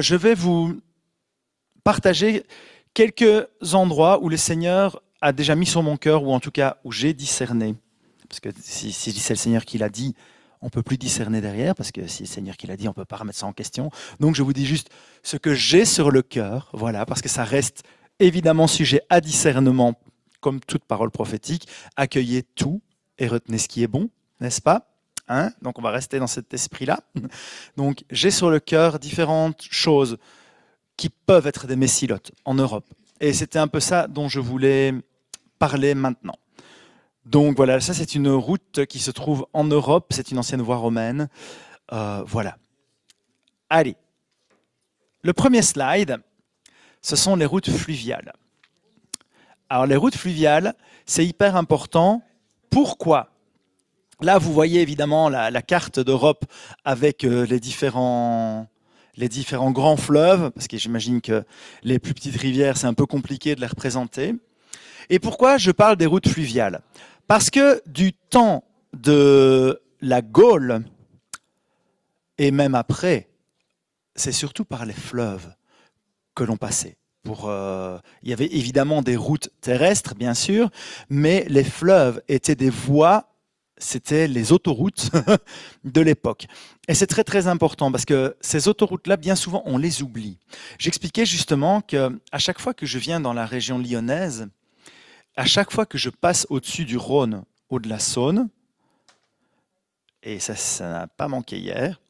je vais vous partager quelques endroits où le Seigneur a déjà mis sur mon cœur, ou en tout cas où j'ai discerné. Parce que si c'est le Seigneur qui l'a dit, on ne peut plus discerner derrière, parce que si c'est le Seigneur qui l'a dit, on ne peut pas remettre ça en question. Donc je vous dis juste ce que j'ai sur le cœur, voilà, parce que ça reste évidemment sujet à discernement, comme toute parole prophétique. Accueillez tout et retenez ce qui est bon, n'est-ce pas? Hein? Donc on va rester dans cet esprit-là. Donc j'ai sur le cœur différentes choses qui peuvent être des messilotes en Europe. Et c'était un peu ça dont je voulais parler maintenant. Donc voilà, ça c'est une route qui se trouve en Europe, c'est une ancienne voie romaine. Voilà. Allez, le premier slide, ce sont les routes fluviales. Alors les routes fluviales, c'est hyper important. Pourquoi? Là, vous voyez évidemment la carte d'Europe avec les différents grands fleuves, parce que j'imagine que les plus petites rivières, c'est un peu compliqué de les représenter. Et pourquoi je parle des routes fluviales? Parce que du temps de la Gaule, et même après, c'est surtout par les fleuves que l'on passait. Il y avait évidemment des routes terrestres, bien sûr, mais les fleuves étaient des voies, c'était les autoroutes de l'époque. Et c'est très très important parce que ces autoroutes-là, bien souvent, on les oublie. J'expliquais justement qu'à chaque fois que je viens dans la région lyonnaise, à chaque fois que je passe au-dessus du Rhône ou de la Saône, et ça n'a pas manqué hier,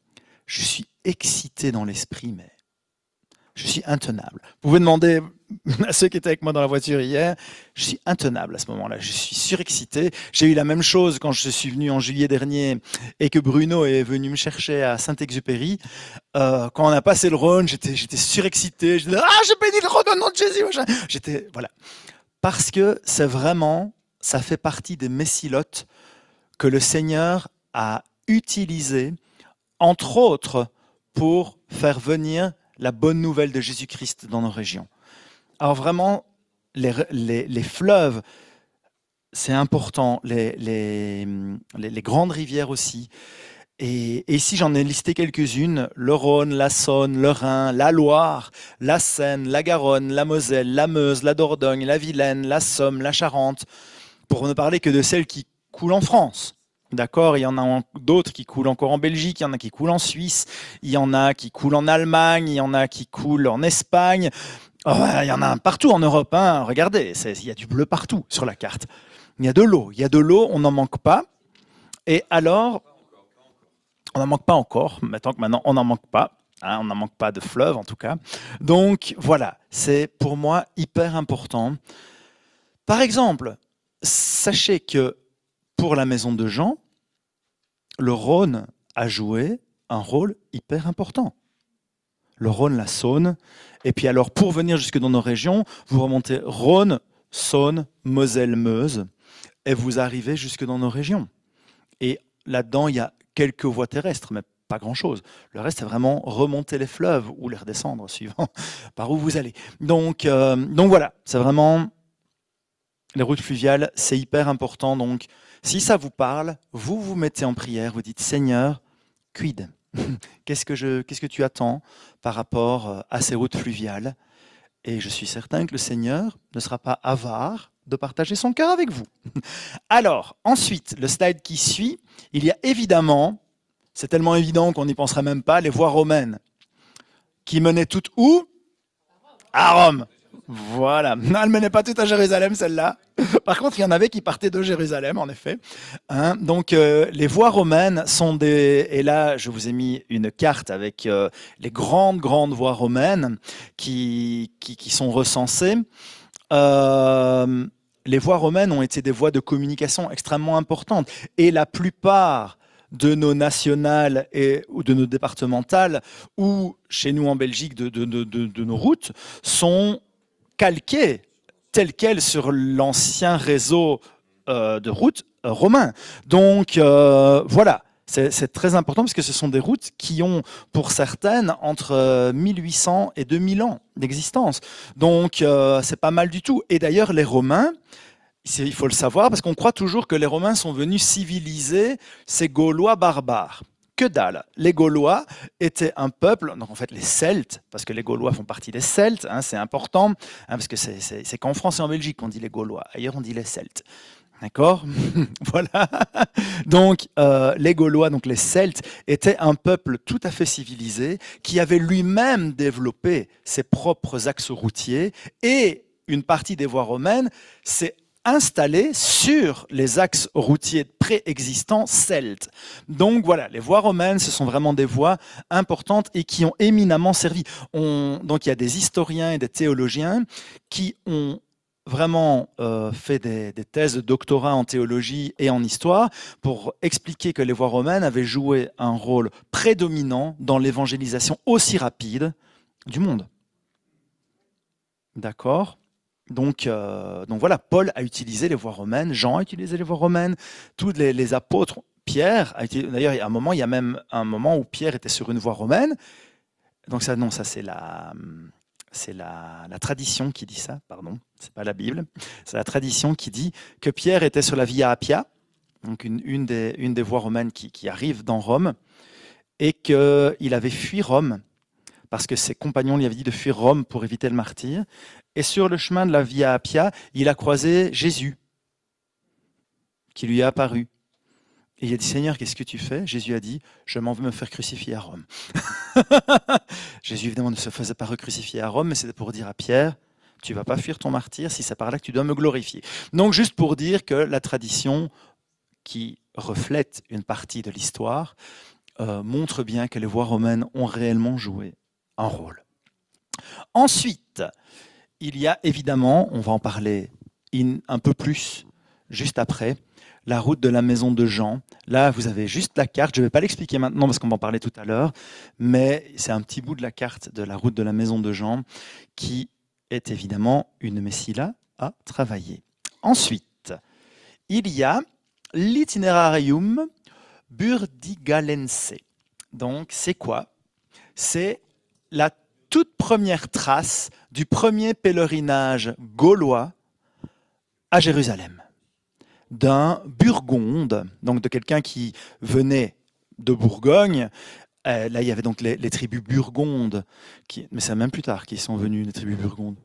je suis excité dans l'esprit, mais je suis intenable. Vous pouvez demander à ceux qui étaient avec moi dans la voiture hier, je suis intenable à ce moment-là, je suis surexcité. J'ai eu la même chose quand je suis venu en juillet dernier et que Bruno est venu me chercher à Saint-Exupéry. Quand on a passé le Rhône, j'étais surexcité. Je disais, je bénis le Rhône au nom de Jésus. Voilà. Parce que c'est vraiment, ça fait partie des messilotes que le Seigneur a utilisées, entre autres, pour faire venir la bonne nouvelle de Jésus-Christ dans nos régions. Alors vraiment, les fleuves, c'est important, les grandes rivières aussi. Et ici, j'en ai listé quelques-unes, le Rhône, la Saône, le Rhin, la Loire, la Seine, la Garonne, la Moselle, la Meuse, la Dordogne, la Vilaine, la Somme, la Charente, pour ne parler que de celles qui coulent en France. D'accord, il y en a d'autres qui coulent encore en Belgique, il y en a qui coulent en Suisse, il y en a qui coulent en Allemagne, il y en a qui coulent en Espagne. Il y en a partout en Europe. Hein. Regardez, il y a du bleu partout sur la carte. Il y a de l'eau, on n'en manque pas. Et alors, on n'en manque pas encore, mais tant que maintenant, on n'en manque pas. Hein, on n'en manque pas de fleuves en tout cas. Donc voilà, c'est pour moi hyper important. Par exemple, sachez que pour la maison de Jean, le Rhône a joué un rôle hyper important. Le Rhône, la Saône. Et puis alors, pour venir jusque dans nos régions, vous remontez Rhône, Saône, Moselle, Meuse, et vous arrivez jusque dans nos régions. Et là-dedans, il y a quelques voies terrestres, mais pas grand-chose. Le reste, c'est vraiment remonter les fleuves ou les redescendre, suivant par où vous allez. Donc voilà, c'est vraiment... Les routes fluviales, c'est hyper important. Donc, si ça vous parle, vous vous mettez en prière, vous dites « Seigneur, quid ?» Qu'est-ce que tu attends par rapport à ces routes fluviales? Et je suis certain que le Seigneur ne sera pas avare de partager son cœur avec vous. Alors, ensuite, le slide qui suit, il y a évidemment, c'est tellement évident qu'on n'y penserait même pas, les voies romaines qui menaient toutes où? À Rome. Voilà. Non, elle ne menait pas toutes à Jérusalem, celle-là. Par contre, il y en avait qui partaient de Jérusalem, en effet. Hein, donc, les voies romaines sont des... Et là, je vous ai mis une carte avec les grandes voies romaines qui sont recensées. Les voies romaines ont été des voies de communication extrêmement importantes. Et la plupart de nos nationales ou de nos départementales, ou chez nous en Belgique, de nos routes, sont calquées telles quelles sur l'ancien réseau de routes romain. Donc voilà, c'est très important parce que ce sont des routes qui ont, pour certaines, entre 1800 et 2000 ans d'existence. Donc c'est pas mal du tout. Et d'ailleurs, les Romains, il faut le savoir, parce qu'on croit toujours que les Romains sont venus civiliser ces Gaulois barbares. que dalle. Les Gaulois étaient un peuple, donc en fait les Celtes, parce que les Gaulois font partie des Celtes, hein, c'est important, hein, parce que c'est qu'en France et en Belgique qu'on dit les Gaulois, ailleurs on dit les Celtes. D'accord. Voilà. Donc, les Gaulois, donc les Celtes, étaient un peuple tout à fait civilisé qui avait lui-même développé ses propres axes routiers et une partie des voies romaines s'est installée sur les axes routiers préexistants celtes. Donc voilà, les voies romaines, ce sont vraiment des voies importantes et qui ont éminemment servi. Donc il y a des historiens et des théologiens qui ont vraiment fait des thèses de doctorat en théologie et en histoire pour expliquer que les voies romaines avaient joué un rôle prédominant dans l'évangélisation aussi rapide du monde. D'accord. Donc voilà, Paul a utilisé les voies romaines, Jean a utilisé les voies romaines, tous les apôtres, Pierre a utilisé, d'ailleurs il y a même un moment où Pierre était sur une voie romaine. Donc ça c'est la tradition qui dit ça, pardon, c'est pas la Bible. C'est la tradition qui dit que Pierre était sur la Via Appia, donc une des voies romaines qui arrive dans Rome, et qu'il avait fui Rome, parce que ses compagnons lui avaient dit de fuir Rome pour éviter le martyre. Et sur le chemin de la Via Appia, il a croisé Jésus, qui lui est apparu. Et il a dit, Seigneur, qu'est-ce que tu fais? Jésus a dit, je m'en veux me faire crucifier à Rome. Jésus, évidemment, ne se faisait pas recrucifier à Rome, mais c'était pour dire à Pierre, tu ne vas pas fuir ton martyr si c'est par là que tu dois me glorifier. Donc, juste pour dire que la tradition, qui reflète une partie de l'histoire, montre bien que les voies romaines ont réellement joué un rôle. Ensuite, il y a évidemment, on va en parler un peu plus juste après, la route de la maison de Jean. Là, vous avez juste la carte. Je ne vais pas l'expliquer maintenant parce qu'on va en parler tout à l'heure, mais c'est un petit bout de la carte de la route de la maison de Jean qui est évidemment une messilla à travailler. Ensuite, il y a l'itinerarium burdigalense. Donc, c'est quoi? C'est la toute première trace du premier pèlerinage gaulois à Jérusalem, d'un Burgonde, donc de quelqu'un qui venait de Bourgogne. Là, il y avait donc les tribus burgondes, mais c'est même plus tard qu'ils sont venus, les tribus burgondes.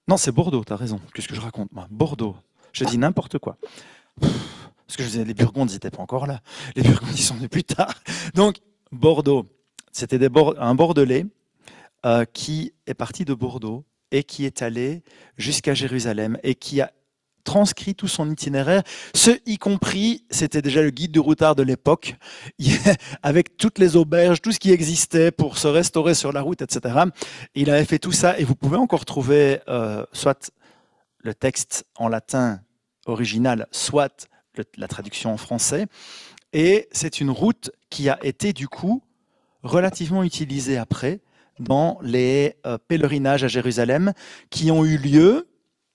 Non, c'est Bordeaux, tu as raison. Qu'est-ce que je raconte, moi? Bordeaux. Je dis n'importe quoi. Parce que je disais, les Burgondes, ils n'étaient pas encore là. Les Burgondes, ils sont venus plus tard. Donc, Bordeaux, c'était un Bordelais qui est parti de Bordeaux et qui est allé jusqu'à Jérusalem et qui a transcrit tout son itinéraire, ce y compris, c'était déjà le guide du routard de l'époque, avec toutes les auberges, tout ce qui existait pour se restaurer sur la route, etc. Il avait fait tout ça et vous pouvez encore trouver soit le texte en latin original, soit la traduction en français. Et c'est une route qui a été du coup relativement utilisée après dans les pèlerinages à Jérusalem qui ont eu lieu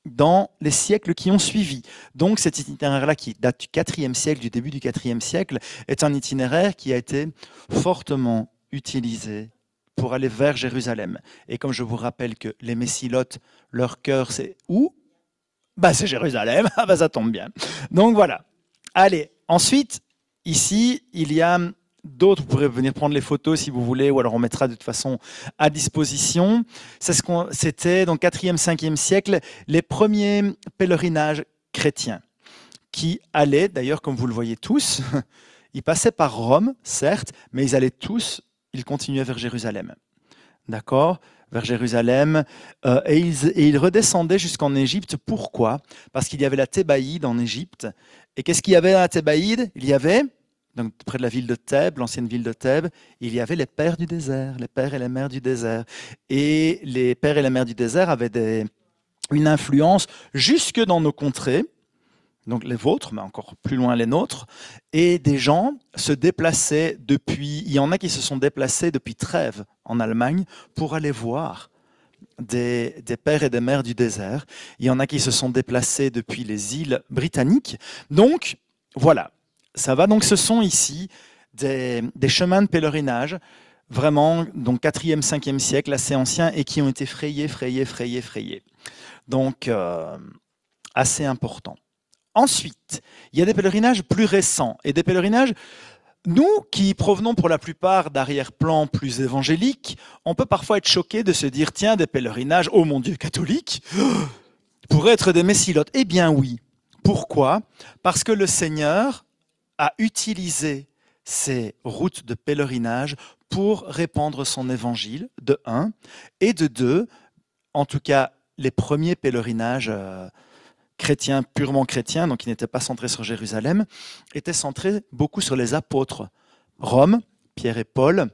dans les siècles qui ont suivi. Donc cet itinéraire-là, qui date du IVe siècle, du début du IVe siècle, est un itinéraire qui a été fortement utilisé pour aller vers Jérusalem. Et comme je vous rappelle que les Messilotes, leur cœur, c'est où? Bah, c'est Jérusalem, ah bah, ça tombe bien. Donc voilà. Allez, ensuite, ici, il y a d'autres, vous pourrez venir prendre les photos si vous voulez, ou alors on mettra de toute façon à disposition. C'était donc 4e, 5e siècle, les premiers pèlerinages chrétiens qui allaient, d'ailleurs comme vous le voyez tous, ils passaient par Rome, certes, mais ils continuaient vers Jérusalem. D'accord? Vers Jérusalem, et ils redescendaient jusqu'en Égypte. Pourquoi? Parce qu'il y avait la Thébaïde en Égypte. Et qu'est-ce qu'il y avait à la Thébaïde? Il y avait, donc près de la ville de Thèbes, l'ancienne ville de Thèbes, il y avait les pères du désert, les pères et les mères du désert. Et les pères et les mères du désert avaient une influence jusque dans nos contrées, donc les vôtres, mais encore plus loin les nôtres, et des gens se déplaçaient il y en a qui se sont déplacés depuis Trèves en Allemagne pour aller voir des pères et des mères du désert. Il y en a qui se sont déplacés depuis les îles britanniques. Donc, voilà. Ça va, donc ce sont ici des chemins de pèlerinage, vraiment, donc 4e, 5e siècle, assez anciens, et qui ont été frayés. Donc, assez important. Ensuite, il y a des pèlerinages plus récents, et des pèlerinages Nous, qui provenons pour la plupart d'arrière-plans plus évangéliques, on peut parfois être choqués de se dire, tiens, des pèlerinages, oh mon Dieu, catholiques, pourraient être des messilotes. Eh bien oui. Pourquoi? Parce que le Seigneur a utilisé ces routes de pèlerinage pour répandre son évangile, de un, et de deux, en tout cas les premiers pèlerinages chrétiens, purement chrétiens, donc qui n'étaient pas centrés sur Jérusalem, étaient centrés beaucoup sur les apôtres. Rome, Pierre et Paul,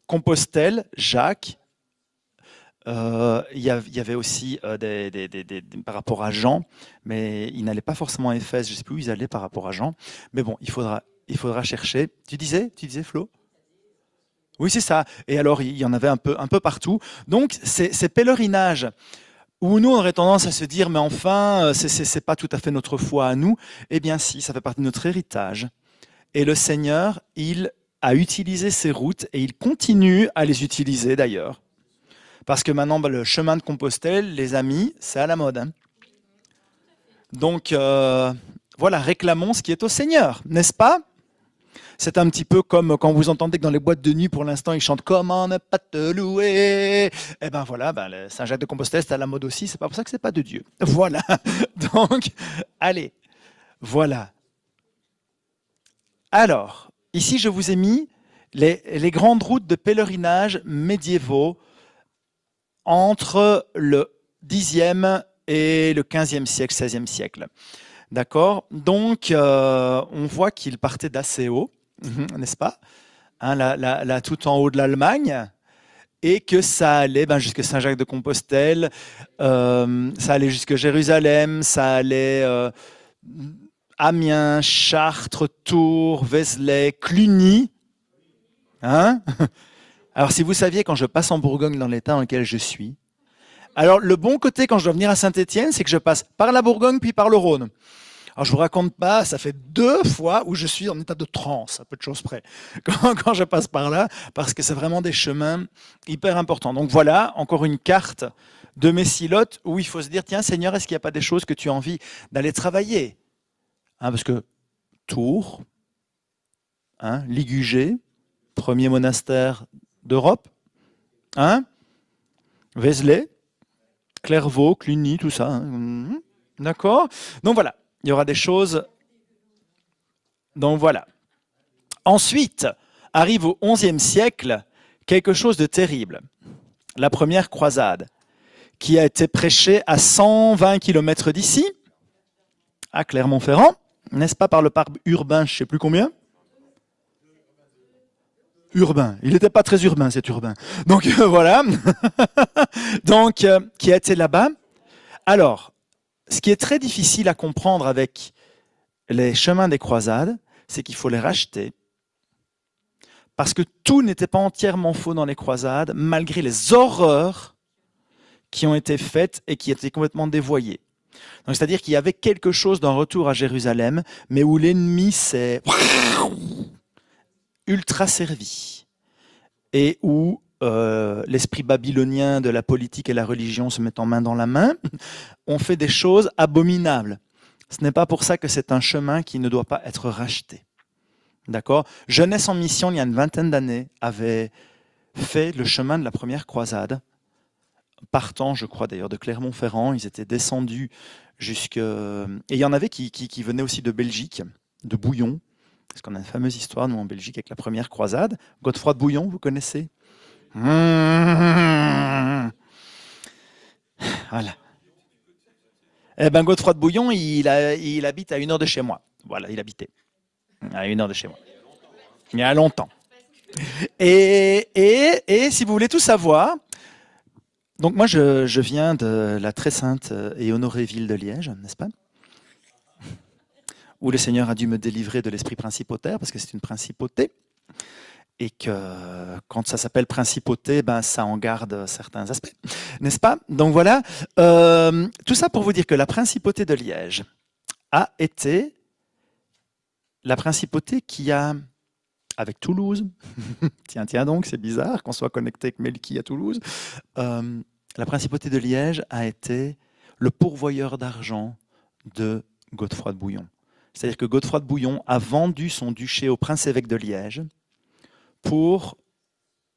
Compostelle, Jacques. Il y avait aussi par rapport à Jean, mais ils n'allaient pas forcément à Éphèse, je ne sais plus où ils allaient par rapport à Jean. Mais bon, il faudra chercher. Tu disais, Flo? Oui, c'est ça. Et alors, il y en avait un peu partout. Donc, ces pèlerinages où nous, on aurait tendance à se dire, mais enfin, c'est pas tout à fait notre foi à nous. Eh bien, si, ça fait partie de notre héritage. Et le Seigneur, il a utilisé ces routes et il continue à les utiliser d'ailleurs. Parce que maintenant, le chemin de Compostelle, les amis, c'est à la mode. Hein. Donc, voilà, réclamons ce qui est au Seigneur, n'est-ce pas? C'est un petit peu comme quand vous entendez que dans les boîtes de nuit, pour l'instant, ils chantent Comment ne pas te louer. Eh ben voilà, le Saint-Jacques de Compostelle, c'est à la mode aussi. C'est pas pour ça que c'est pas de Dieu. Voilà. Donc, allez, voilà. Alors, ici, je vous ai mis les grandes routes de pèlerinage médiévaux entre le Xe et le XVe siècle, XVIe siècle. D'accord? Donc, on voit qu'il partait d'assez haut, n'est-ce pas? Hein, là, tout en haut de l'Allemagne, et que ça allait jusqu'à Saint-Jacques-de-Compostelle, ça allait jusqu'à Jérusalem, ça allait Amiens, Chartres, Tours, Vézelay, Cluny. Hein? Alors, si vous saviez, quand je passe en Bourgogne, dans l'état dans lequel je suis, alors le bon côté quand je dois venir à Saint-Étienne, c'est que je passe par la Bourgogne puis par le Rhône. Alors, je vous raconte pas, ça fait 2 fois où je suis en état de transe, à peu de choses près, quand je passe par là, parce que c'est vraiment des chemins hyper importants. Donc voilà, encore une carte de Messilote où il faut se dire, tiens Seigneur, est-ce qu'il n'y a pas des choses que tu as envie d'aller travailler? Hein, parce que Tours, hein, Ligugé, premier monastère d'Europe, hein, Vézelay, Clairvaux, Cluny, tout ça. Hein. D'accord? Donc voilà, il y aura des choses. Donc voilà. Ensuite, arrive au XIe siècle quelque chose de terrible. La première croisade, qui a été prêchée à 120 km d'ici, à Clermont-Ferrand, n'est-ce pas, par le pape Urbain, je ne sais plus combien? Urbain. Il n'était pas très urbain, cet Urbain. Donc voilà. Donc, qui a été là-bas. Alors, ce qui est très difficile à comprendre avec les chemins des croisades, c'est qu'il faut les racheter. Parce que tout n'était pas entièrement faux dans les croisades, malgré les horreurs qui ont été faites et qui étaient complètement dévoyées. Donc, c'est-à-dire qu'il y avait quelque chose d'un retour à Jérusalem, mais où l'ennemi s'est ultra servi. Et où l'esprit babylonien de la politique et la religion se mettant main dans la main, on fait des choses abominables. Ce n'est pas pour ça que c'est un chemin qui ne doit pas être racheté. D'accord? Jeunesse en mission, il y a une vingtaine d'années, avait fait le chemin de la première croisade, partant, je crois d'ailleurs, de Clermont-Ferrand. Ils étaient descendus jusque... Et il y en avait qui venaient aussi de Belgique, de Bouillon, parce qu'on a une fameuse histoire, nous, en Belgique, avec la première croisade. Godefroy de Bouillon, vous connaissez? Voilà. Eh ben, Godefroy de Bouillon, il habite à 1 heure de chez moi. Voilà, il habitait à 1 heure de chez moi. Il y a longtemps. Et si vous voulez tout savoir, donc moi je viens de la très sainte et honorée ville de Liège, n'est-ce pas? Où le Seigneur a dû me délivrer de l'esprit principautaire, parce que c'est une principauté. Et que quand ça s'appelle principauté, ben ça en garde certains aspects, n'est-ce pas? Donc voilà, tout ça pour vous dire que la principauté de Liège a été la principauté qui a, avec Toulouse, tiens donc, c'est bizarre qu'on soit connecté avec Melki à Toulouse, la principauté de Liège a été le pourvoyeur d'argent de Godefroy de Bouillon. C'est-à-dire que Godefroy de Bouillon a vendu son duché au prince-évêque de Liège pour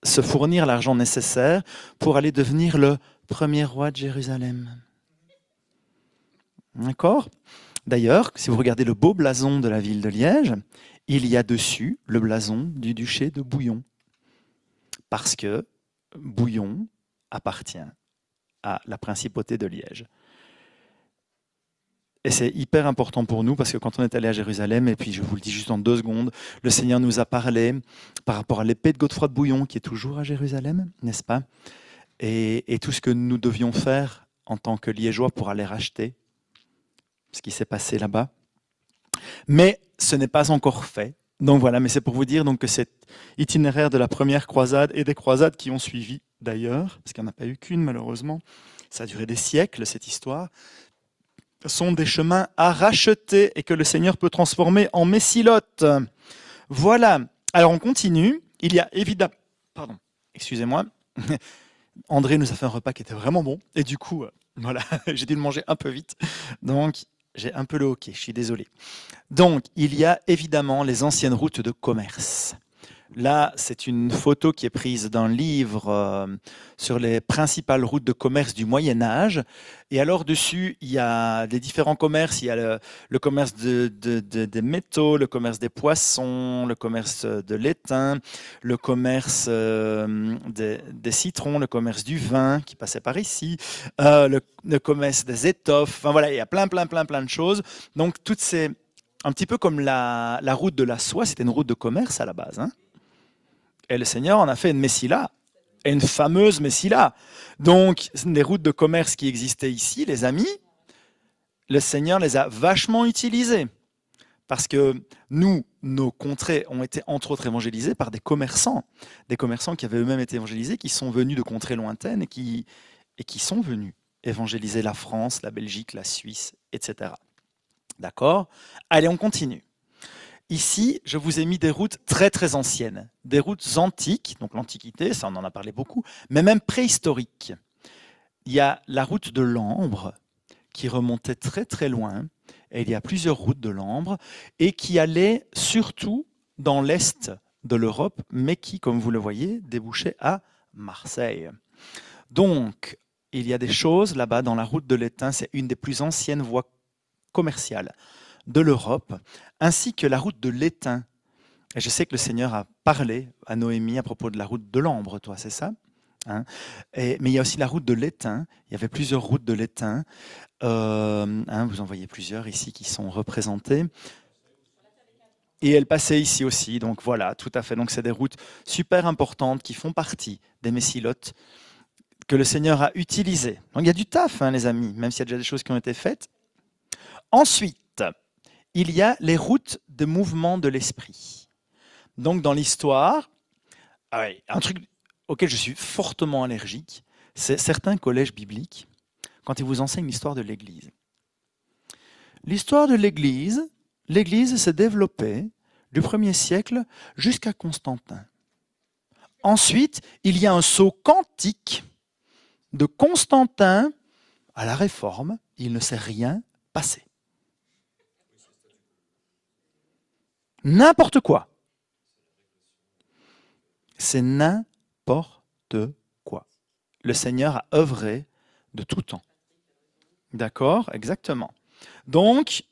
se fournir l'argent nécessaire pour aller devenir le premier roi de Jérusalem. D'accord ? D'ailleurs, si vous regardez le beau blason de la ville de Liège, il y a dessus le blason du duché de Bouillon. Parce que Bouillon appartient à la principauté de Liège. Et c'est hyper important pour nous parce que quand on est allé à Jérusalem, et puis je vous le dis juste en 2 secondes, le Seigneur nous a parlé par rapport à l'épée de Godefroy de Bouillon qui est toujours à Jérusalem, n'est-ce pas ? Et tout ce que nous devions faire en tant que Liégeois pour aller racheter ce qui s'est passé là-bas. Mais ce n'est pas encore fait. Donc voilà, mais c'est pour vous dire donc, que cet itinéraire de la première croisade et des croisades qui ont suivi d'ailleurs, parce qu'il n'y en a pas eu qu'une malheureusement, ça a duré des siècles cette histoire, sont des chemins à racheter et que le Seigneur peut transformer en messilotes. Voilà. Alors on continue. Il y a évidemment... Pardon, excusez-moi. André nous a fait un repas qui était vraiment bon. Et du coup, voilà, j'ai dû le manger un peu vite. Donc, j'ai un peu le hoquet, je suis désolé. Donc, il y a évidemment les anciennes routes de commerce. Là, c'est une photo qui est prise d'un livre sur les principales routes de commerce du Moyen-Âge. Et alors, dessus, il y a des différents commerces. Il y a le commerce des métaux, le commerce des poissons, le commerce de l'étain, le commerce des citrons, le commerce du vin qui passait par ici, le commerce des étoffes. Enfin voilà, il y a plein de choses. Donc, toutes ces... Un petit peu comme la route de la soie, c'était une route de commerce à la base, hein. Et le Seigneur en a fait une messila, et une fameuse messila. Donc, des routes de commerce qui existaient ici, les amis, le Seigneur les a vachement utilisées. Parce que nous, nos contrées ont été entre autres évangélisées par des commerçants qui avaient eux-mêmes été évangélisés, qui sont venus de contrées lointaines et qui sont venus évangéliser la France, la Belgique, la Suisse, etc. D'accord ? Allez, on continue. Ici, je vous ai mis des routes très anciennes, des routes antiques, donc l'Antiquité, ça on en a parlé beaucoup, mais même préhistoriques. Il y a la route de l'Ambre qui remontait très loin, et il y a plusieurs routes de l'Ambre, et qui allaient surtout dans l'est de l'Europe, mais qui, comme vous le voyez, débouchaient à Marseille. Donc, il y a des choses là-bas dans la route de l'Étain, c'est une des plus anciennes voies commerciales de l'Europe, ainsi que la route de l'Étain. Et je sais que le Seigneur a parlé à Noémie à propos de la route de l'Ambre, toi, c'est ça, hein? Mais il y a aussi la route de l'Étain. Il y avait plusieurs routes de l'Étain. Vous en voyez plusieurs ici qui sont représentées. Et elle passait ici aussi. Donc voilà, tout à fait. Donc c'est des routes super importantes qui font partie des messilotes que le Seigneur a utilisées. Donc il y a du taf, hein, les amis, même s'il y a déjà des choses qui ont été faites. Ensuite, il y a les routes de mouvement de l'esprit. Donc dans l'histoire, un truc auquel je suis fortement allergique, c'est certains collèges bibliques, quand ils vous enseignent l'histoire de l'Église. L'histoire de l'Église s'est développée du 1er siècle jusqu'à Constantin. Ensuite, il y a un saut quantique de Constantin à la Réforme, il ne s'est rien passé. N'importe quoi. C'est n'importe quoi. Le Seigneur a œuvré de tout temps. D'accord ? Exactement. Donc,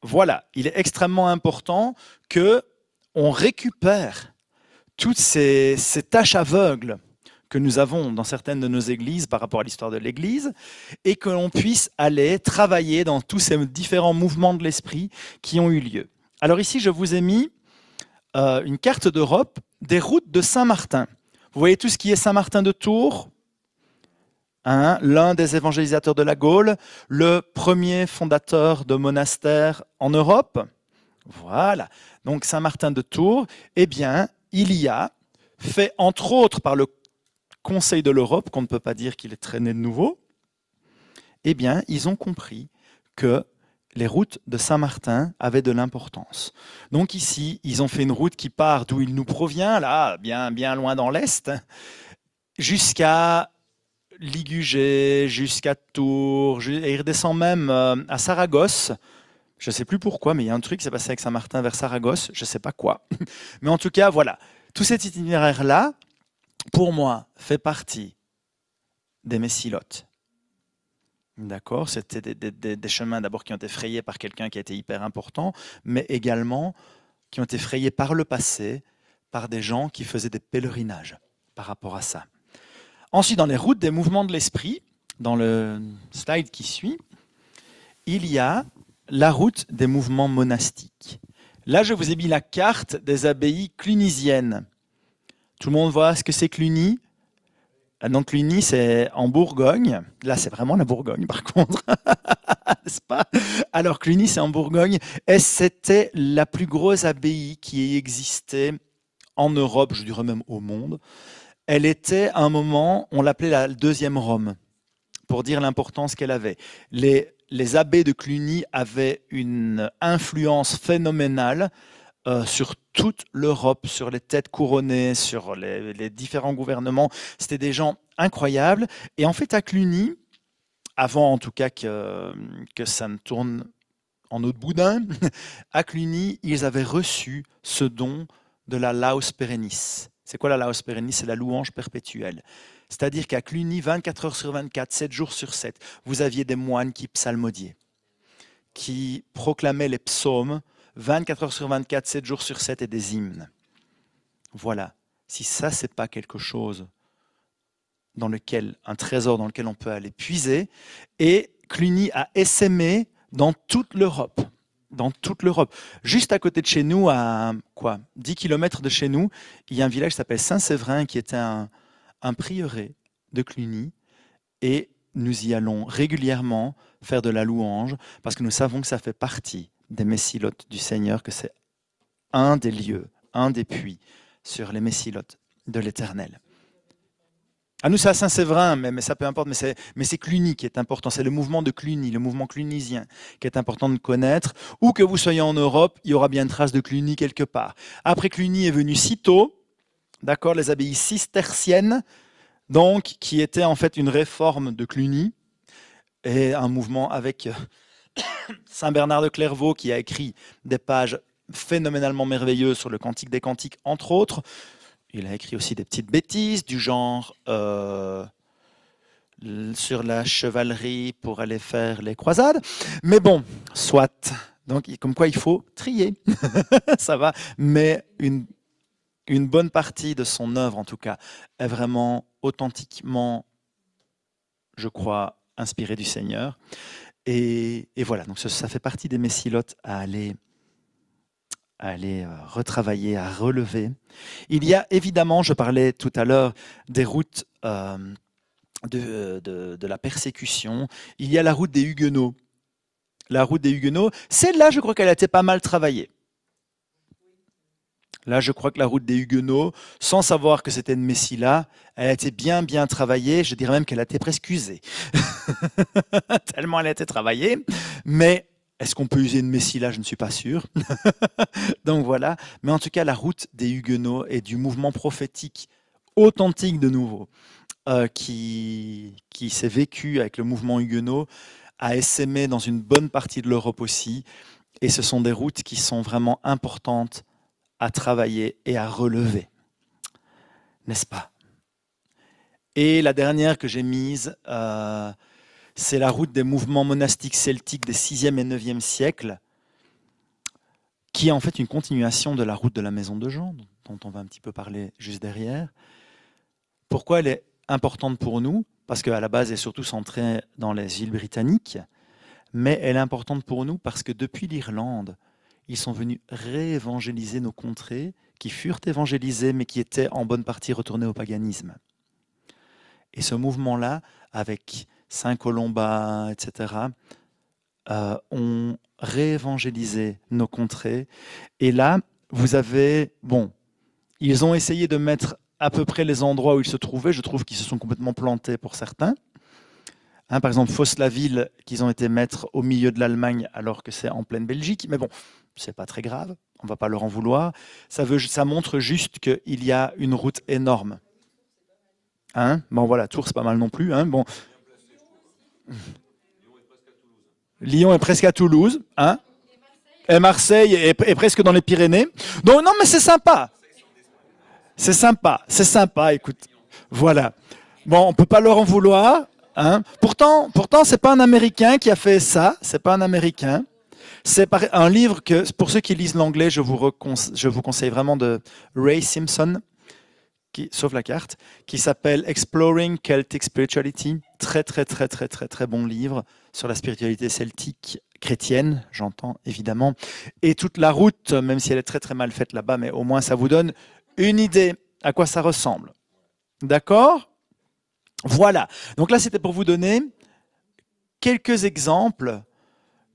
voilà, il est extrêmement important qu'on récupère toutes ces tâches aveugles que nous avons dans certaines de nos églises par rapport à l'histoire de l'Église et que l'on puisse aller travailler dans tous ces différents mouvements de l'esprit qui ont eu lieu. Alors ici, je vous ai mis une carte d'Europe des routes de Saint-Martin. Vous voyez tout ce qui est Saint-Martin de Tours, hein, l'un des évangélisateurs de la Gaule, le premier fondateur de monastère en Europe. Voilà. Donc Saint-Martin de Tours, eh bien, il y a, fait entre autres par le Conseil de l'Europe, qu'on ne peut pas dire qu'il est très né de nouveau, eh bien, ils ont compris que les routes de Saint-Martin avaient de l'importance. Donc ici, ils ont fait une route qui part d'où il nous provient, là, bien loin dans l'Est, jusqu'à Ligugé, jusqu'à Tours, et il redescend même à Saragosse, Je ne sais plus pourquoi, mais il y a un truc qui s'est passé avec Saint-Martin vers Saragosse, je ne sais pas quoi. Mais en tout cas, voilà. Tout cet itinéraire-là, pour moi, fait partie des Messilotes. D'accord? C'était des chemins d'abord qui ont été frayés par quelqu'un qui a été hyper important, mais également qui ont été frayés par le passé par des gens qui faisaient des pèlerinages par rapport à ça. Ensuite, dans les routes des mouvements de l'esprit, dans le slide qui suit, il y a la route des mouvements monastiques. Là, je vous ai mis la carte des abbayes clunisiennes. Tout le monde voit ce que c'est Cluny? Donc Cluny, c'est en Bourgogne. Là, c'est vraiment la Bourgogne, par contre. N'est-ce pas? Alors Cluny, c'est en Bourgogne. Et c'était la plus grosse abbaye qui existait en Europe, je dirais même au monde. Elle était, à un moment, on l'appelait la deuxième Rome, pour dire l'importance qu'elle avait. Les abbés de Cluny avaient une influence phénoménale sur toute l'Europe, sur les têtes couronnées, sur les différents gouvernements. C'était des gens incroyables. Et en fait, à Cluny, avant en tout cas que ça ne tourne en eau de boudin, à Cluny, ils avaient reçu ce don de la Laus Perennis. C'est quoi la Laus Perennis? C'est la louange perpétuelle. C'est-à-dire qu'à Cluny, 24 heures sur 24, 7 jours sur 7, vous aviez des moines qui psalmodiaient, qui proclamaient les psaumes 24 heures sur 24, 7 jours sur 7 et des hymnes. Voilà. Si ça, c'est pas quelque chose dans lequel, un trésor dans lequel on peut aller puiser, et Cluny a essaimé dans toute l'Europe. Dans toute l'Europe. Juste à côté de chez nous, à 10 km de chez nous, il y a un village qui s'appelle Saint-Séverin, qui était un prieuré de Cluny, et nous y allons régulièrement faire de la louange, parce que nous savons que ça fait partie des messilotes du Seigneur, que c'est un des lieux, un des puits sur les messilotes de l'Éternel. À nous, c'est à Saint-Séverin, mais ça peu importe, mais c'est Cluny qui est important, c'est le mouvement de Cluny, le mouvement clunisien qui est important de connaître. Où que vous soyez en Europe, il y aura bien une trace de Cluny quelque part. Après Cluny est venu Cîteaux, d'accord, les abbayes cisterciennes, donc qui était en fait une réforme de Cluny, et un mouvement avec Saint Bernard de Clairvaux qui a écrit des pages phénoménalement merveilleuses sur le Cantique des Cantiques, entre autres. Il a écrit aussi des petites bêtises du genre sur la chevalerie pour aller faire les croisades. Mais bon, soit. Donc, comme quoi il faut trier. Ça va. Mais une bonne partie de son œuvre, en tout cas, est vraiment authentiquement, je crois, inspirée du Seigneur. Et voilà, donc ça fait partie des messilotes à aller retravailler, à relever. Il y a évidemment, je parlais tout à l'heure des routes de la persécution. Il y a la route des Huguenots. La route des Huguenots, celle-là, je crois qu'elle a été pas mal travaillée. Là, je crois que la route des Huguenots, sans savoir que c'était une Messila, elle a été bien, bien travaillée. Je dirais même qu'elle a été presque usée. Tellement elle a été travaillée. Mais est-ce qu'on peut user une Messila? Je ne suis pas sûr. Donc voilà. Mais en tout cas, la route des Huguenots et du mouvement prophétique authentique de nouveau, qui s'est vécu avec le mouvement huguenot, a essaimé dans une bonne partie de l'Europe aussi. Et ce sont des routes qui sont vraiment importantes à travailler et à relever. N'est-ce pas? Et la dernière que j'ai mise, c'est la route des mouvements monastiques celtiques des 6e et 9e siècles, qui est en fait une continuation de la route de la Maison de Jean, dont on va un petit peu parler juste derrière. Pourquoi elle est importante pour nous? Parce qu'à la base, elle est surtout centrée dans les îles britanniques, mais elle est importante pour nous parce que depuis l'Irlande, ils sont venus réévangéliser nos contrées, qui furent évangélisées, mais qui étaient en bonne partie retournées au paganisme. Et ce mouvement-là, avec Saint Colomba, etc., ont réévangélisé nos contrées. Et là, vous avez... Bon, ils ont essayé de mettre à peu près les endroits où ils se trouvaient. Je trouve qu'ils se sont complètement plantés pour certains. Hein, par exemple, Fosse-la-Ville, qu'ils ont été mettre au milieu de l'Allemagne alors que c'est en pleine Belgique. Mais bon, c'est pas très grave, on va pas leur en vouloir. Ça montre juste qu'il y a une route énorme. Hein, bon voilà, Tours c'est pas mal non plus. Hein, bon. Lyon est presque à Toulouse. Hein, Et Marseille est presque dans les Pyrénées. Donc non, mais c'est sympa. C'est sympa, écoute. Voilà. Bon, on peut pas leur en vouloir. Hein. Pourtant, c'est pas un Américain qui a fait ça. C'est pas un Américain. C'est un livre que, pour ceux qui lisent l'anglais, je vous conseille vraiment de Ray Simpson, qui sauve la carte, qui s'appelle Exploring Celtic Spirituality. Très, très, très, très, très, très bon livre sur la spiritualité celtique chrétienne, j'entends évidemment. Et toute la route, même si elle est très, très mal faite là-bas, mais au moins ça vous donne une idée à quoi ça ressemble. D'accord ? Voilà. Donc là, c'était pour vous donner quelques exemples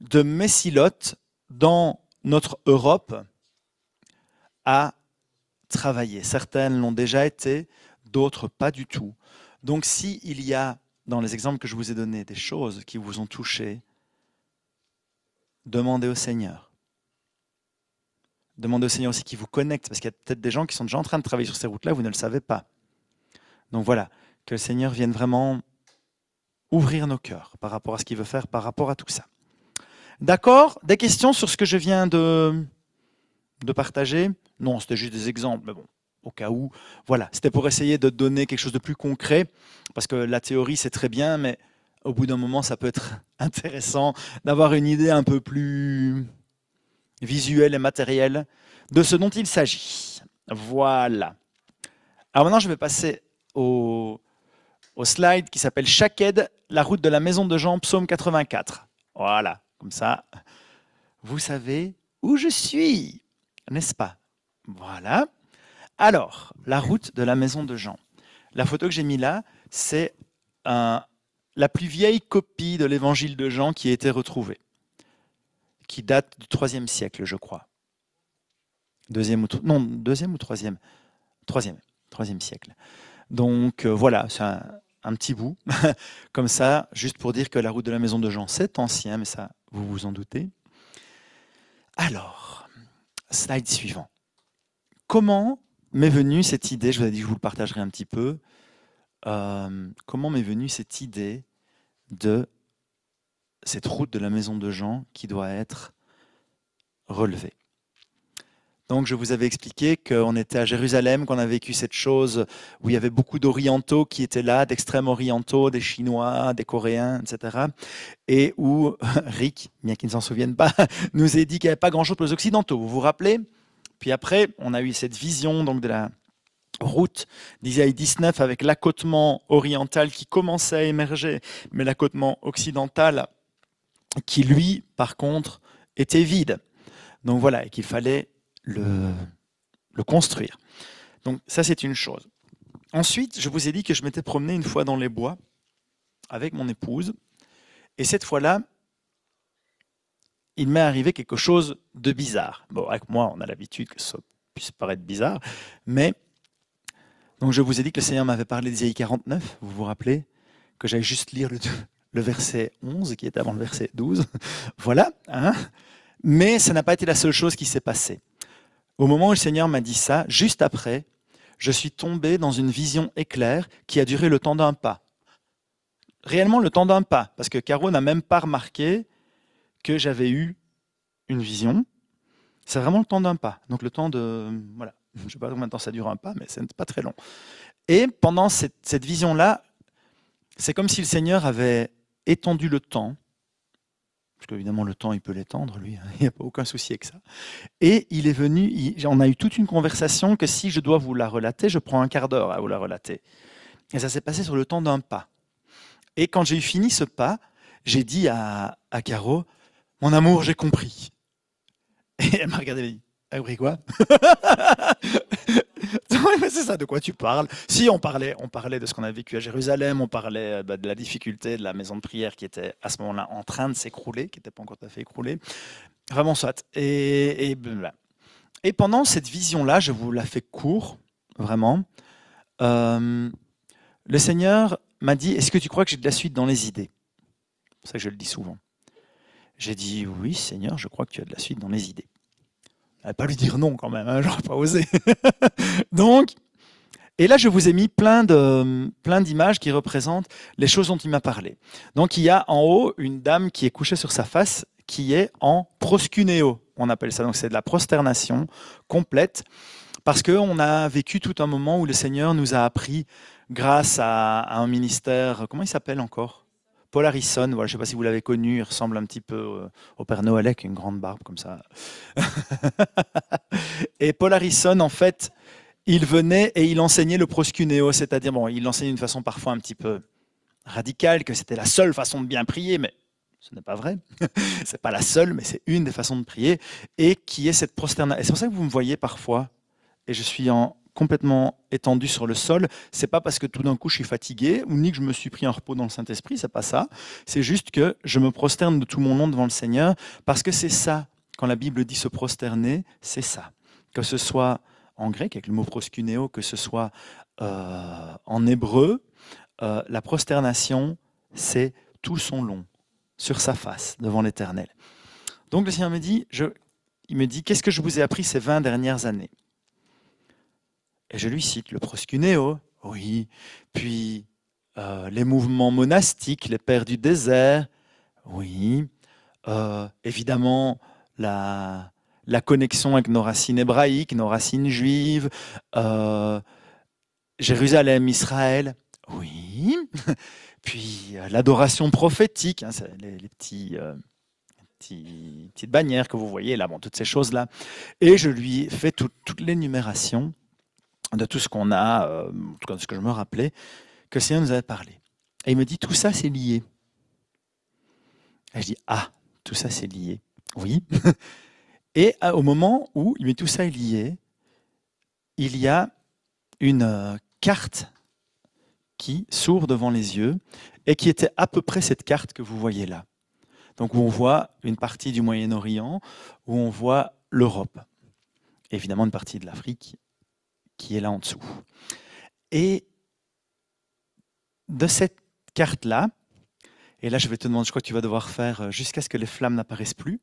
de messilotes dans notre Europe à travailler. Certaines l'ont déjà été, d'autres pas du tout. Donc s'il y a, dans les exemples que je vous ai donnés, des choses qui vous ont touché, demandez au Seigneur. Demandez au Seigneur aussi qu'il vous connecte, parce qu'il y a peut-être des gens qui sont déjà en train de travailler sur ces routes-là, vous ne le savez pas. Donc voilà, que le Seigneur vienne vraiment ouvrir nos cœurs par rapport à ce qu'il veut faire, par rapport à tout ça. D'accord? Des questions sur ce que je viens de partager? Non, c'était juste des exemples, mais bon, au cas où. Voilà, c'était pour essayer de donner quelque chose de plus concret, parce que la théorie, c'est très bien, mais au bout d'un moment, ça peut être intéressant d'avoir une idée un peu plus visuelle et matérielle de ce dont il s'agit. Voilà. Alors maintenant, je vais passer au slide qui s'appelle Shaked, la route de la maison de Jean, psaume 84. Voilà, comme ça, vous savez où je suis, n'est-ce pas? Voilà. Alors, la route de la maison de Jean. La photo que j'ai mise là, c'est la plus vieille copie de l'évangile de Jean qui a été retrouvée, qui date du IIIe siècle, je crois. Deuxième ou troisième? Troisième siècle. Donc voilà, c'est un petit bout, comme ça, juste pour dire que la route de la maison de Jean, c'est ancien, mais ça, vous vous en doutez. Alors, slide suivant. Comment m'est venue cette idée? Je vous ai dit que je vous le partagerai un petit peu. Comment m'est venue cette idée de cette route de la maison de Jean qui doit être relevée? Donc je vous avais expliqué qu'on était à Jérusalem, qu'on a vécu cette chose où il y avait beaucoup d'orientaux qui étaient là, d'extrêmes orientaux, des Chinois, des Coréens, etc. Et où Rick, bien qu'il ne s'en souvienne pas, nous a dit qu'il n'y avait pas grand-chose pour les Occidentaux. Vous vous rappelez? Puis après, on a eu cette vision donc, de la route d'Isaïe 19 avec l'accotement oriental qui commençait à émerger, mais l'accotement occidental qui, lui, par contre, était vide. Donc voilà, et qu'il fallait le construire. Donc ça, c'est une chose. Ensuite, je vous ai dit que je m'étais promené une fois dans les bois avec mon épouse. Et cette fois-là, il m'est arrivé quelque chose de bizarre. Bon, avec moi, on a l'habitude que ça puisse paraître bizarre. Mais, donc je vous ai dit que le Seigneur m'avait parlé d'Isaïe 49, vous vous rappelez? Que j'allais juste lire le verset 11, qui est avant le verset 12. Voilà. Hein, mais ça n'a pas été la seule chose qui s'est passée. Au moment où le Seigneur m'a dit ça, juste après, je suis tombé dans une vision éclair qui a duré le temps d'un pas. Réellement le temps d'un pas, parce que Caro n'a même pas remarqué que j'avais eu une vision. C'est vraiment le temps d'un pas. Donc le temps de... Voilà, je ne sais pas combien de temps ça dure un pas, mais ce n'est pas très long. Et pendant cette vision-là, c'est comme si le Seigneur avait étendu le temps, parce qu'évidemment le temps il peut l'étendre, lui, il n'y a pas aucun souci avec ça. Et il est venu, on a eu toute une conversation que si je dois vous la relater, je prends un quart d'heure à vous la relater. Et ça s'est passé sur le temps d'un pas. Et quand j'ai eu fini ce pas, j'ai dit à Caro, « Mon amour, j'ai compris. » Et elle m'a regardé et m'a dit, « T'as compris quoi ?» C'est ça, de quoi tu parles? Si, on parlait de ce qu'on a vécu à Jérusalem, on parlait de la difficulté de la maison de prière qui était à ce moment-là en train de s'écrouler, qui n'était pas encore tout à fait écroulée. Vraiment soit. Et pendant cette vision-là, je vous la fais court, vraiment, le Seigneur m'a dit, est-ce que tu crois que j'ai de la suite dans les idées? C'est pour ça que je le dis souvent. J'ai dit, oui Seigneur, je crois que tu as de la suite dans les idées. Je n'allais pas lui dire non quand même, hein, j'aurais pas osé. Donc, et là je vous ai mis plein d'images qui représentent les choses dont il m'a parlé. Donc il y a en haut une dame qui est couchée sur sa face, qui est en proscunéo. on appelle ça. Donc c'est de la prosternation complète, parce qu'on a vécu tout un moment où le Seigneur nous a appris, grâce à un ministère, comment il s'appelle encore? Paul Harrison, voilà, je ne sais pas si vous l'avez connu, il ressemble un petit peu au Père Noël avec une grande barbe comme ça. Et Paul Harrison, en fait, il venait et il enseignait le proskuneo, c'est-à-dire, bon, il enseignait d'une façon parfois un petit peu radicale, que c'était la seule façon de bien prier, mais ce n'est pas vrai. C'est pas la seule, mais c'est une des façons de prier, et qui est cette prosternation. Et c'est pour ça que vous me voyez parfois, et je suis complètement étendu sur le sol. C'est pas parce que tout d'un coup je suis fatigué, ou ni que je me suis pris un repos dans le Saint-Esprit, c'est pas ça. C'est juste que je me prosterne de tout mon long devant le Seigneur, parce que c'est ça, quand la Bible dit se prosterner, c'est ça. Que ce soit en grec, avec le mot proskuneo, que ce soit en hébreu, la prosternation, c'est tout son long, sur sa face, devant l'Éternel. Donc le Seigneur me dit, il me dit, qu'est-ce que je vous ai appris ces 20 dernières années? Et je lui cite le proskuneo, oui, puis les mouvements monastiques, les pères du désert, oui, évidemment la connexion avec nos racines hébraïques, nos racines juives, Jérusalem, Israël, oui, puis l'adoration prophétique, hein, les petites bannières que vous voyez là, bon, toutes ces choses-là. Et je lui fais toute l'énumération de tout ce qu'on a, en tout cas de ce que je me rappelais, que le Seigneur nous avait parlé. Et il me dit, tout ça c'est lié. Et je dis, ah, tout ça c'est lié. Oui. Et au moment où il me dit, tout ça est lié, il y a une carte qui s'ouvre devant les yeux et qui était à peu près cette carte que vous voyez là. Donc où on voit une partie du Moyen-Orient, où on voit l'Europe. Évidemment une partie de l'Afrique qui est là en dessous. Et de cette carte-là, et là je vais te demander, je crois que tu vas devoir faire jusqu'à ce que les flammes n'apparaissent plus.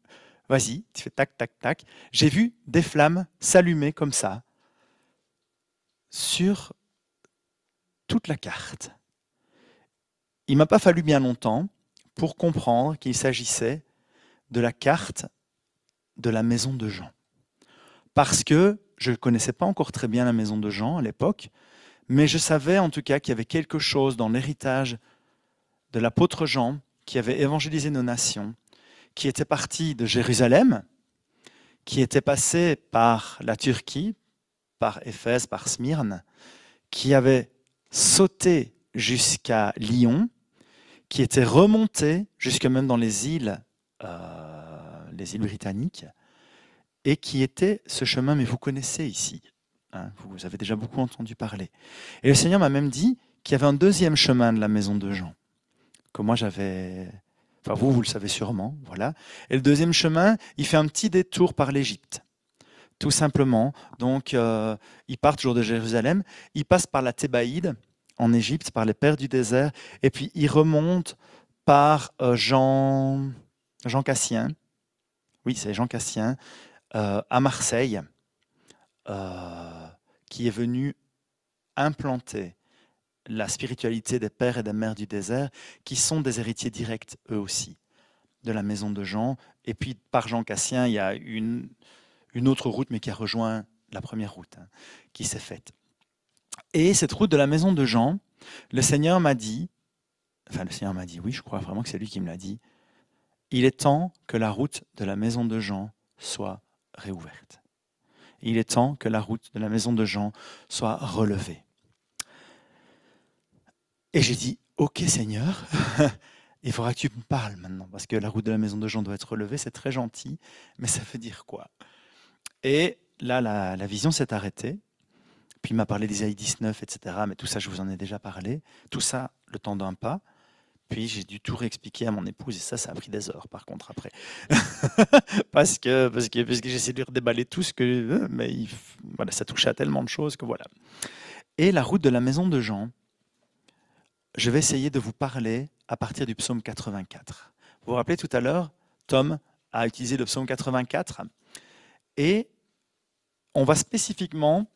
Vas-y, tu fais tac, tac, tac. J'ai vu des flammes s'allumer comme ça sur toute la carte. Il ne m'a pas fallu bien longtemps pour comprendre qu'il s'agissait de la carte de la maison de Jean. Parce que je ne connaissais pas encore très bien la maison de Jean à l'époque, mais je savais en tout cas qu'il y avait quelque chose dans l'héritage de l'apôtre Jean qui avait évangélisé nos nations, qui était parti de Jérusalem, qui était passé par la Turquie, par Éphèse, par Smyrne, qui avait sauté jusqu'à Lyon, qui était remonté jusque même dans les îles britanniques, et qui était ce chemin, mais vous connaissez ici, hein, vous avez déjà beaucoup entendu parler. Et le Seigneur m'a même dit qu'il y avait un deuxième chemin de la maison de Jean, que moi j'avais... Enfin vous le savez sûrement, voilà. Et le deuxième chemin, il fait un petit détour par l'Égypte, tout simplement. Donc il part toujours de Jérusalem, il passe par la Thébaïde, en Égypte, par les pères du désert, et puis il remonte par Jean Cassien, oui c'est Jean Cassien, à Marseille, qui est venu implanter la spiritualité des pères et des mères du désert, qui sont des héritiers directs eux aussi, de la maison de Jean. Et puis par Jean Cassien, il y a une autre route, mais qui a rejoint la première route, hein, qui s'est faite. Et cette route de la maison de Jean, le Seigneur m'a dit, oui, je crois vraiment que c'est lui qui me l'a dit, il est temps que la route de la maison de Jean soit réouverte. Il est temps que la route de la maison de Jean soit relevée. Et j'ai dit, ok Seigneur, il faudra que tu me parles maintenant, parce que la route de la maison de Jean doit être relevée, c'est très gentil, mais ça veut dire quoi? Et là, la vision s'est arrêtée. Puis il m'a parlé d'Isaïe 19, etc. Mais tout ça, je vous en ai déjà parlé. Tout ça, le temps d'un pas. Puis j'ai dû tout réexpliquer à mon épouse. Et ça a pris des heures, par contre, après. parce que j'essaie de lui redéballer tout ce que... Mais voilà, ça touchait à tellement de choses que voilà. Et la route de la maison de Jean, je vais essayer de vous parler à partir du psaume 84. Vous vous rappelez tout à l'heure, Tom a utilisé le psaume 84. Et on va spécifiquement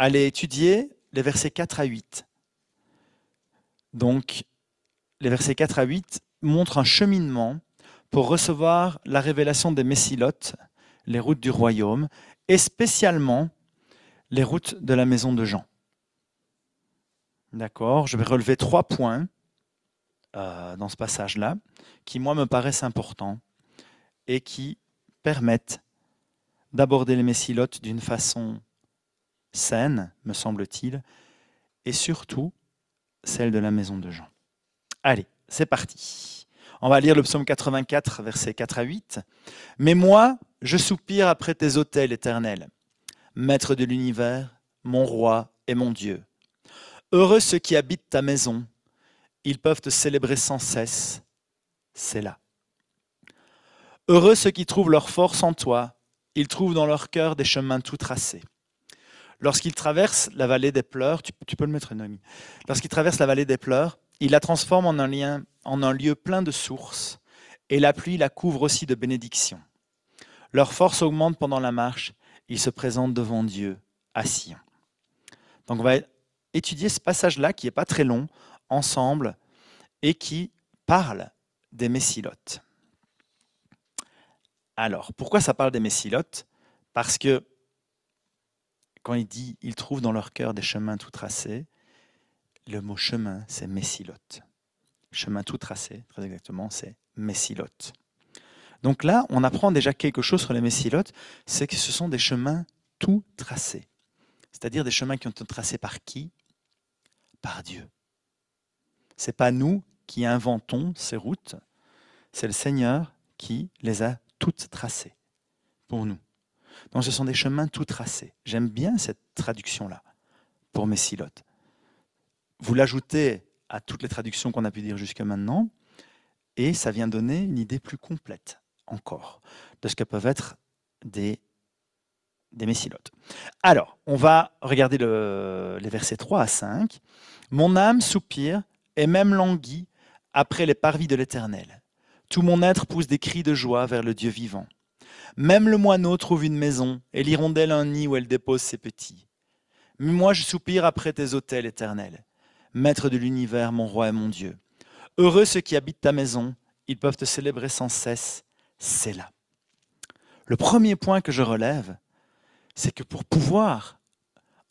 aller étudier les versets 4 à 8. Donc, les versets 4 à 8 montrent un cheminement pour recevoir la révélation des messilotes, les routes du royaume, et spécialement les routes de la maison de Jean. D'accord, je vais relever 3 points dans ce passage-là, qui, moi, me paraissent importants et qui permettent d'aborder les messilotes d'une façon saine, me semble-t-il, et surtout celle de la maison de Jean. Allez, c'est parti. On va lire le psaume 84, versets 4 à 8. « Mais moi, je soupire après tes autels éternels, Maître de l'univers, mon roi et mon Dieu. Heureux ceux qui habitent ta maison, ils peuvent te célébrer sans cesse. C'est là. Heureux ceux qui trouvent leur force en toi, ils trouvent dans leur cœur des chemins tout tracés. Lorsqu'ils traversent la vallée des pleurs, tu peux le mettre, Noémie. Lorsqu'ils traversent la vallée des pleurs, ils la transforment en un lieu plein de sources, et la pluie la couvre aussi de bénédictions. Leur force augmente pendant la marche, ils se présentent devant Dieu à Sion. » Donc on va étudier ce passage-là, qui n'est pas très long, ensemble, et qui parle des messilotes. Alors, pourquoi ça parle des messilotes? Parce que quand il dit « ils trouvent dans leur cœur des chemins tout tracés », le mot « chemin », c'est messilote. Chemin tout tracé, très exactement, c'est messilote. Donc là, on apprend déjà quelque chose sur les messilotes, c'est que ce sont des chemins tout tracés. C'est-à-dire des chemins qui ont été tracés par qui? Par Dieu. Ce n'est pas nous qui inventons ces routes, c'est le Seigneur qui les a toutes tracées pour nous. Donc ce sont des chemins tout tracés. J'aime bien cette traduction-là pour messilote. Vous l'ajoutez à toutes les traductions qu'on a pu dire jusqu'à maintenant, et ça vient donner une idée plus complète encore de ce que peuvent être des messilotes. Alors, on va regarder les versets 3 à 5. « Mon âme soupire et même languit après les parvis de l'Éternel. Tout mon être pousse des cris de joie vers le Dieu vivant. Même le moineau trouve une maison et l'hirondelle un nid où elle dépose ses petits. Mais moi je soupire après tes autels éternels, Maître de l'univers, mon roi et mon Dieu. Heureux ceux qui habitent ta maison, ils peuvent te célébrer sans cesse, c'est là. » Le premier point que je relève, c'est que pour pouvoir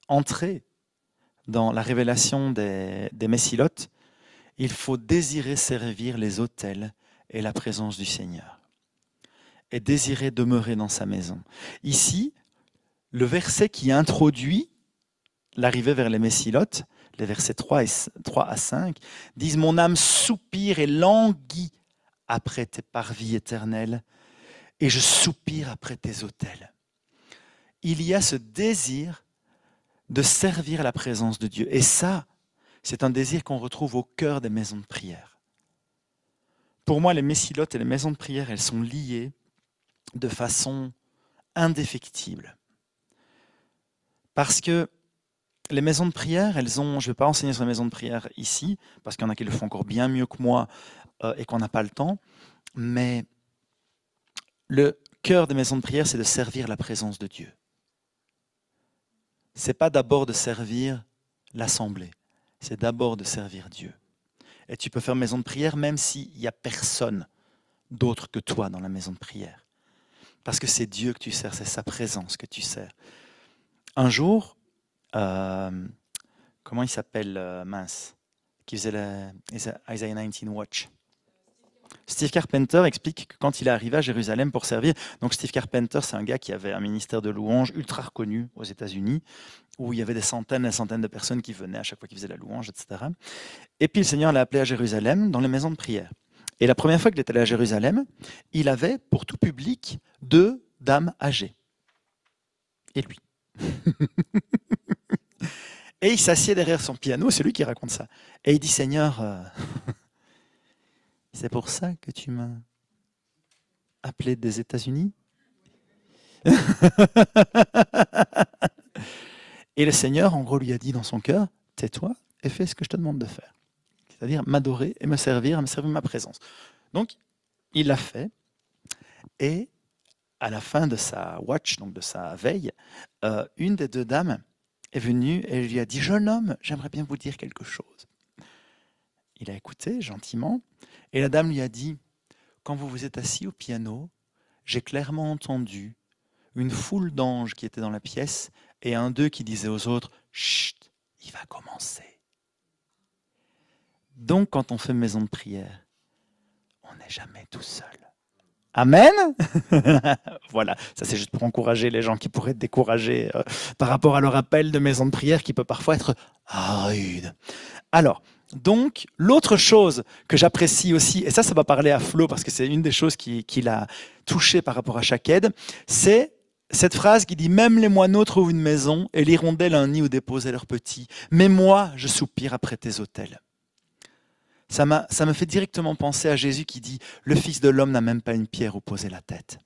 entrer dans la révélation des messilotes, il faut désirer servir les autels et la présence du Seigneur, et désirer demeurer dans sa maison. Ici, le verset qui introduit l'arrivée vers les messilotes, les versets 3 à 5, disent « Mon âme soupire et languit après tes parvis éternels, et je soupire après tes autels. » Il y a ce désir de servir la présence de Dieu. Et ça, c'est un désir qu'on retrouve au cœur des maisons de prière. Pour moi, les messilotes et les maisons de prière, elles sont liées de façon indéfectible. Parce que les maisons de prière, elles ont, je ne vais pas enseigner sur les maisons de prière ici, parce qu'il y en a qui le font encore bien mieux que moi et qu'on n'a pas le temps, mais le cœur des maisons de prière, c'est de servir la présence de Dieu. Ce n'est pas d'abord de servir l'assemblée, c'est d'abord de servir Dieu. Et tu peux faire maison de prière même s'il n'y a personne d'autre que toi dans la maison de prière. Parce que c'est Dieu que tu sers, c'est sa présence que tu sers. Un jour, comment il s'appelle, mince, qui faisait Isaiah 19 Watch. Steve Carpenter explique que quand il est arrivé à Jérusalem pour servir, donc Steve Carpenter, c'est un gars qui avait un ministère de louange ultra reconnu aux États-Unis, où il y avait des centaines et des centaines de personnes qui venaient à chaque fois qu'il faisait la louange, etc. Et puis le Seigneur l'a appelé à Jérusalem dans les maisons de prière. Et la première fois qu'il est allé à Jérusalem, il avait pour tout public 2 dames âgées. Et lui. Et il s'assied derrière son piano, c'est lui qui raconte ça. Et il dit, Seigneur, c'est pour ça que tu m'as appelé des États-Unis? Et le Seigneur, en gros, lui a dit dans son cœur, tais-toi et fais ce que je te demande de faire. C'est-à-dire m'adorer et me servir ma présence. Donc, il l'a fait. Et à la fin de sa watch, donc de sa veille, une des 2 dames est venue et lui a dit, jeune homme, j'aimerais bien vous dire quelque chose. Il a écouté gentiment et la dame lui a dit, quand vous vous êtes assis au piano, j'ai clairement entendu une foule d'anges qui étaient dans la pièce et un d'eux qui disait aux autres « Chut, il va commencer ». Donc, quand on fait maison de prière, on n'est jamais tout seul. Amen. Voilà, ça c'est juste pour encourager les gens qui pourraient être découragés par rapport à leur appel de maison de prière qui peut parfois être rude. Alors, donc, l'autre chose que j'apprécie aussi, et ça va parler à Flo parce que c'est une des choses qui l'a touché par rapport à chaque aide, c'est cette phrase qui dit « Même les moineaux trouvent une maison et l'hirondelle un nid où déposer leurs petits. Mais moi, je soupire après tes autels. » Ça me fait directement penser à Jésus qui dit « Le Fils de l'homme n'a même pas une pierre où poser la tête. »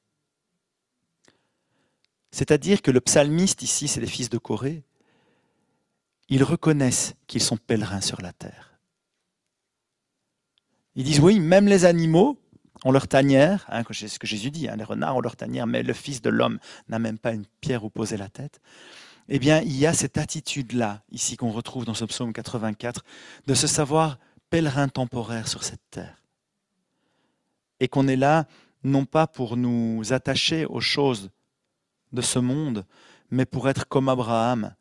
C'est-à-dire que le psalmiste ici, c'est les fils de Corée, ils reconnaissent qu'ils sont pèlerins sur la terre. Ils disent oui, même les animaux ont leur tanière, hein, c'est ce que Jésus dit, hein, les renards ont leur tanière, mais le Fils de l'homme n'a même pas une pierre où poser la tête. Eh bien, il y a cette attitude-là, ici qu'on retrouve dans ce psaume 84, de se savoir pèlerin temporaire sur cette terre. Et qu'on est là, non pas pour nous attacher aux choses de ce monde, mais pour être comme Abraham,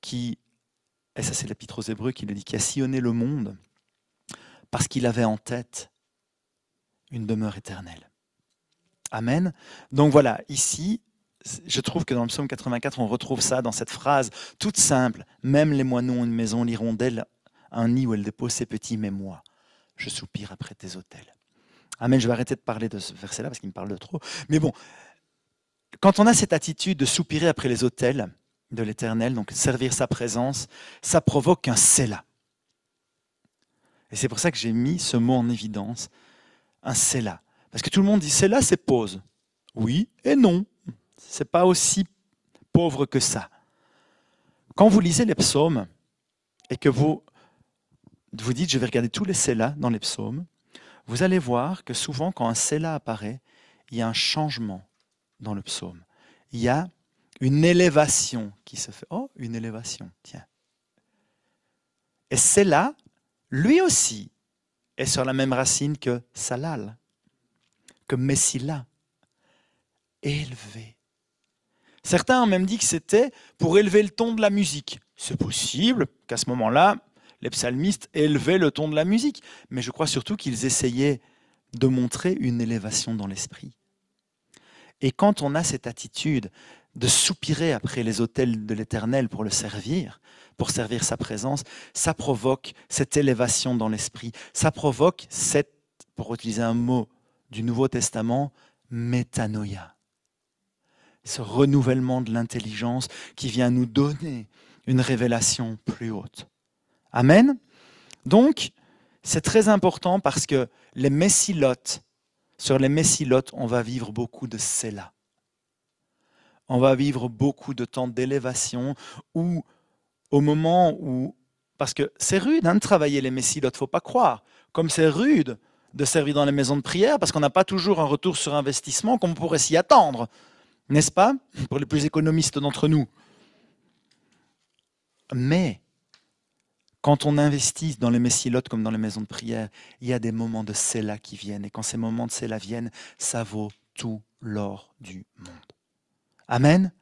qui, et ça c'est l'Épître aux Hébreux qui le dit, qui a sillonné le monde, parce qu'il avait en tête une demeure éternelle. Amen. Donc voilà, ici, je trouve que dans le psaume 84, on retrouve ça dans cette phrase toute simple. Même les moineaux ont une maison, l'hirondelle un nid où elle dépose ses petits, mais moi, je soupire après tes autels. Amen, je vais arrêter de parler de ce verset-là parce qu'il me parle de trop. Mais bon, quand on a cette attitude de soupirer après les autels de l'Éternel, donc servir sa présence, ça provoque un Sélah. Et c'est pour ça que j'ai mis ce mot en évidence, un Sélah. Parce que tout le monde dit Sélah, c'est pause. Oui et non. C'est pas aussi pauvre que ça. Quand vous lisez les psaumes et que vous dites je vais regarder tous les Sélah dans les psaumes, vous allez voir que souvent quand un Sélah apparaît, il y a un changement dans le psaume. Il y a une élévation qui se fait. Oh, une élévation, tiens. Et Sélah, lui aussi, est sur la même racine que Salal, que Messila, élevé. Certains ont même dit que c'était pour élever le ton de la musique. C'est possible qu'à ce moment-là, les psalmistes élevaient le ton de la musique, mais je crois surtout qu'ils essayaient de montrer une élévation dans l'esprit. Et quand on a cette attitude de soupirer après les autels de l'Éternel pour le servir, pour servir sa présence, ça provoque cette élévation dans l'esprit. Ça provoque cette, pour utiliser un mot du Nouveau Testament, métanoïa. Ce renouvellement de l'intelligence qui vient nous donner une révélation plus haute. Amen. Donc, c'est très important parce que les messilotes, sur les messilotes, on va vivre beaucoup de Sélah. On va vivre beaucoup de temps d'élévation où, au moment où... Parce que c'est rude de travailler les messilotes, il ne faut pas croire. Comme c'est rude de servir dans les maisons de prière parce qu'on n'a pas toujours un retour sur investissement comme on pourrait s'y attendre. N'est-ce pas? Pour les plus économistes d'entre nous. Mais, quand on investit dans les messilotes comme dans les maisons de prière, il y a des moments de Sélah qui viennent. Et quand ces moments de Sélah viennent, ça vaut tout l'or du monde. Amen.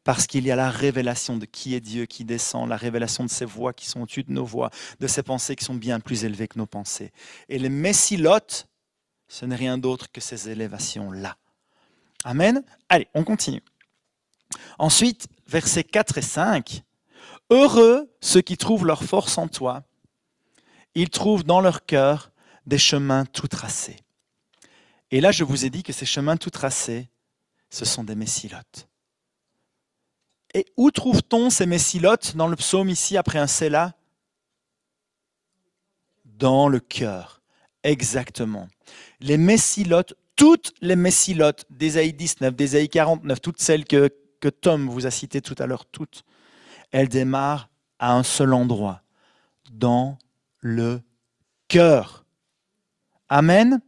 Parce qu'il y a la révélation de qui est Dieu qui descend, la révélation de ses voix qui sont au-dessus de nos voix, de ses pensées qui sont bien plus élevées que nos pensées. Et les messilotes, ce n'est rien d'autre que ces élévations-là. Amen. Allez, on continue. Ensuite, versets 4 et 5. « Heureux ceux qui trouvent leur force en toi. Ils trouvent dans leur cœur des chemins tout tracés. » Et là, je vous ai dit que ces chemins tout tracés, ce sont des messilotes. Et où trouve-t-on ces messilotes dans le psaume ici, après un Sélah? Dans le cœur, exactement. Les messilotes, toutes les messilotes d'Ésaïe 19, d'Ésaïe 49, toutes celles que Tom vous a citées tout à l'heure, toutes, elles démarrent à un seul endroit, dans le cœur. Amen.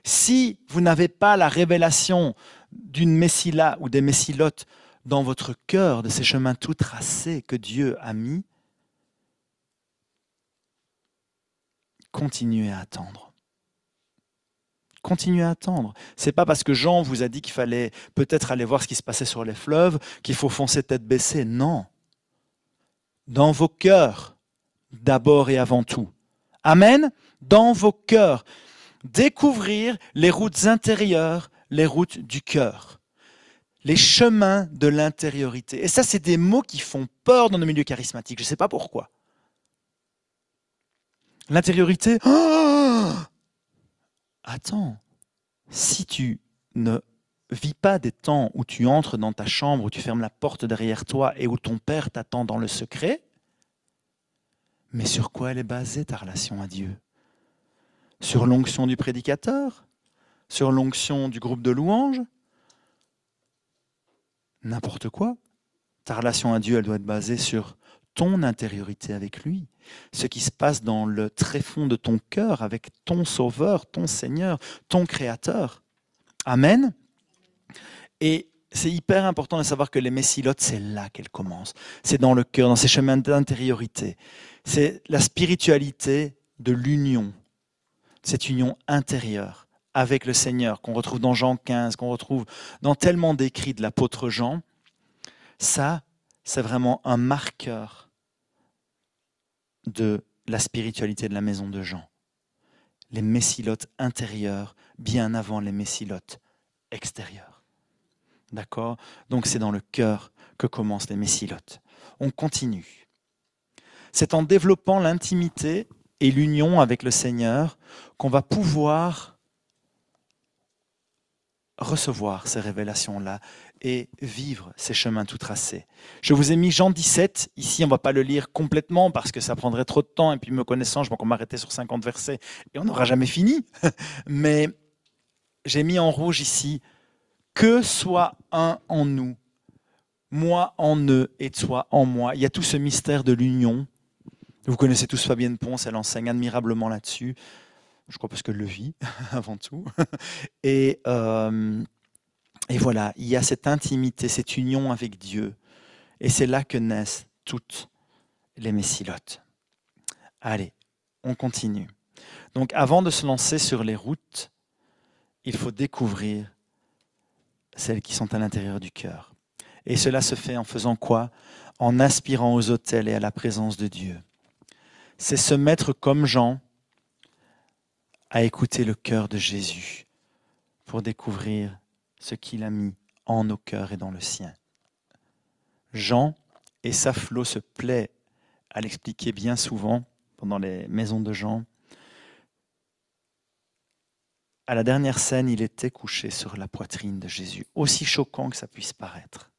Si vous n'avez pas la révélation d'une messila ou des messilotes dans votre cœur, de ces chemins tout tracés que Dieu a mis, continuez à attendre. Continuez à attendre. C'est pas parce que Jean vous a dit qu'il fallait peut-être aller voir ce qui se passait sur les fleuves qu'il faut foncer tête baissée. Non. Dans vos cœurs, d'abord et avant tout. Amen. Dans vos cœurs. Découvrir les routes intérieures, les routes du cœur. Les chemins de l'intériorité. Et ça, c'est des mots qui font peur dans nos milieux charismatiques. Je ne sais pas pourquoi. L'intériorité. Oh, attends. Si tu ne vis pas des temps où tu entres dans ta chambre, où tu fermes la porte derrière toi et où ton Père t'attend dans le secret, mais sur quoi elle est basée ta relation à Dieu? Sur l'onction du prédicateur? Sur l'onction du groupe de louanges? N'importe quoi. Ta relation à Dieu, elle doit être basée sur ton intériorité avec lui. Ce qui se passe dans le tréfonds de ton cœur avec ton Sauveur, ton Seigneur, ton Créateur. Amen. Et c'est hyper important de savoir que les messilotes, c'est là qu'elles commencent. C'est dans le cœur, dans ces chemins d'intériorité. C'est la spiritualité de l'union, cette union intérieure avec le Seigneur, qu'on retrouve dans Jean 15, qu'on retrouve dans tellement d'écrits de l'apôtre Jean. Ça, c'est vraiment un marqueur de la spiritualité de la maison de Jean. Les messilotes intérieures, bien avant les messilotes extérieures. D'accord? Donc c'est dans le cœur que commencent les messilotes. On continue. C'est en développant l'intimité et l'union avec le Seigneur qu'on va pouvoir recevoir ces révélations-là et vivre ces chemins tout tracés. Je vous ai mis Jean 17, ici on ne va pas le lire complètement parce que ça prendrait trop de temps et puis me connaissant, je vais encore m'arrêter sur 50 versets et on n'aura jamais fini. Mais j'ai mis en rouge ici « Que soit un en nous, moi en eux et toi en moi ». Il y a tout ce mystère de l'union. Vous connaissez tous Fabienne Ponce, elle enseigne admirablement là-dessus. Je crois parce que le vit avant tout. Et voilà, il y a cette intimité, cette union avec Dieu. Et c'est là que naissent toutes les messilotes. Allez, on continue. Donc avant de se lancer sur les routes, il faut découvrir celles qui sont à l'intérieur du cœur. Et cela se fait en faisant quoi? En aspirant aux autels et à la présence de Dieu. C'est se mettre comme Jean à écouter le cœur de Jésus pour découvrir ce qu'il a mis en nos cœurs et dans le sien. Jean, et Sapphlo se plaît à l'expliquer bien souvent pendant les maisons de Jean. À la dernière scène, il était couché sur la poitrine de Jésus, aussi choquant que ça puisse paraître.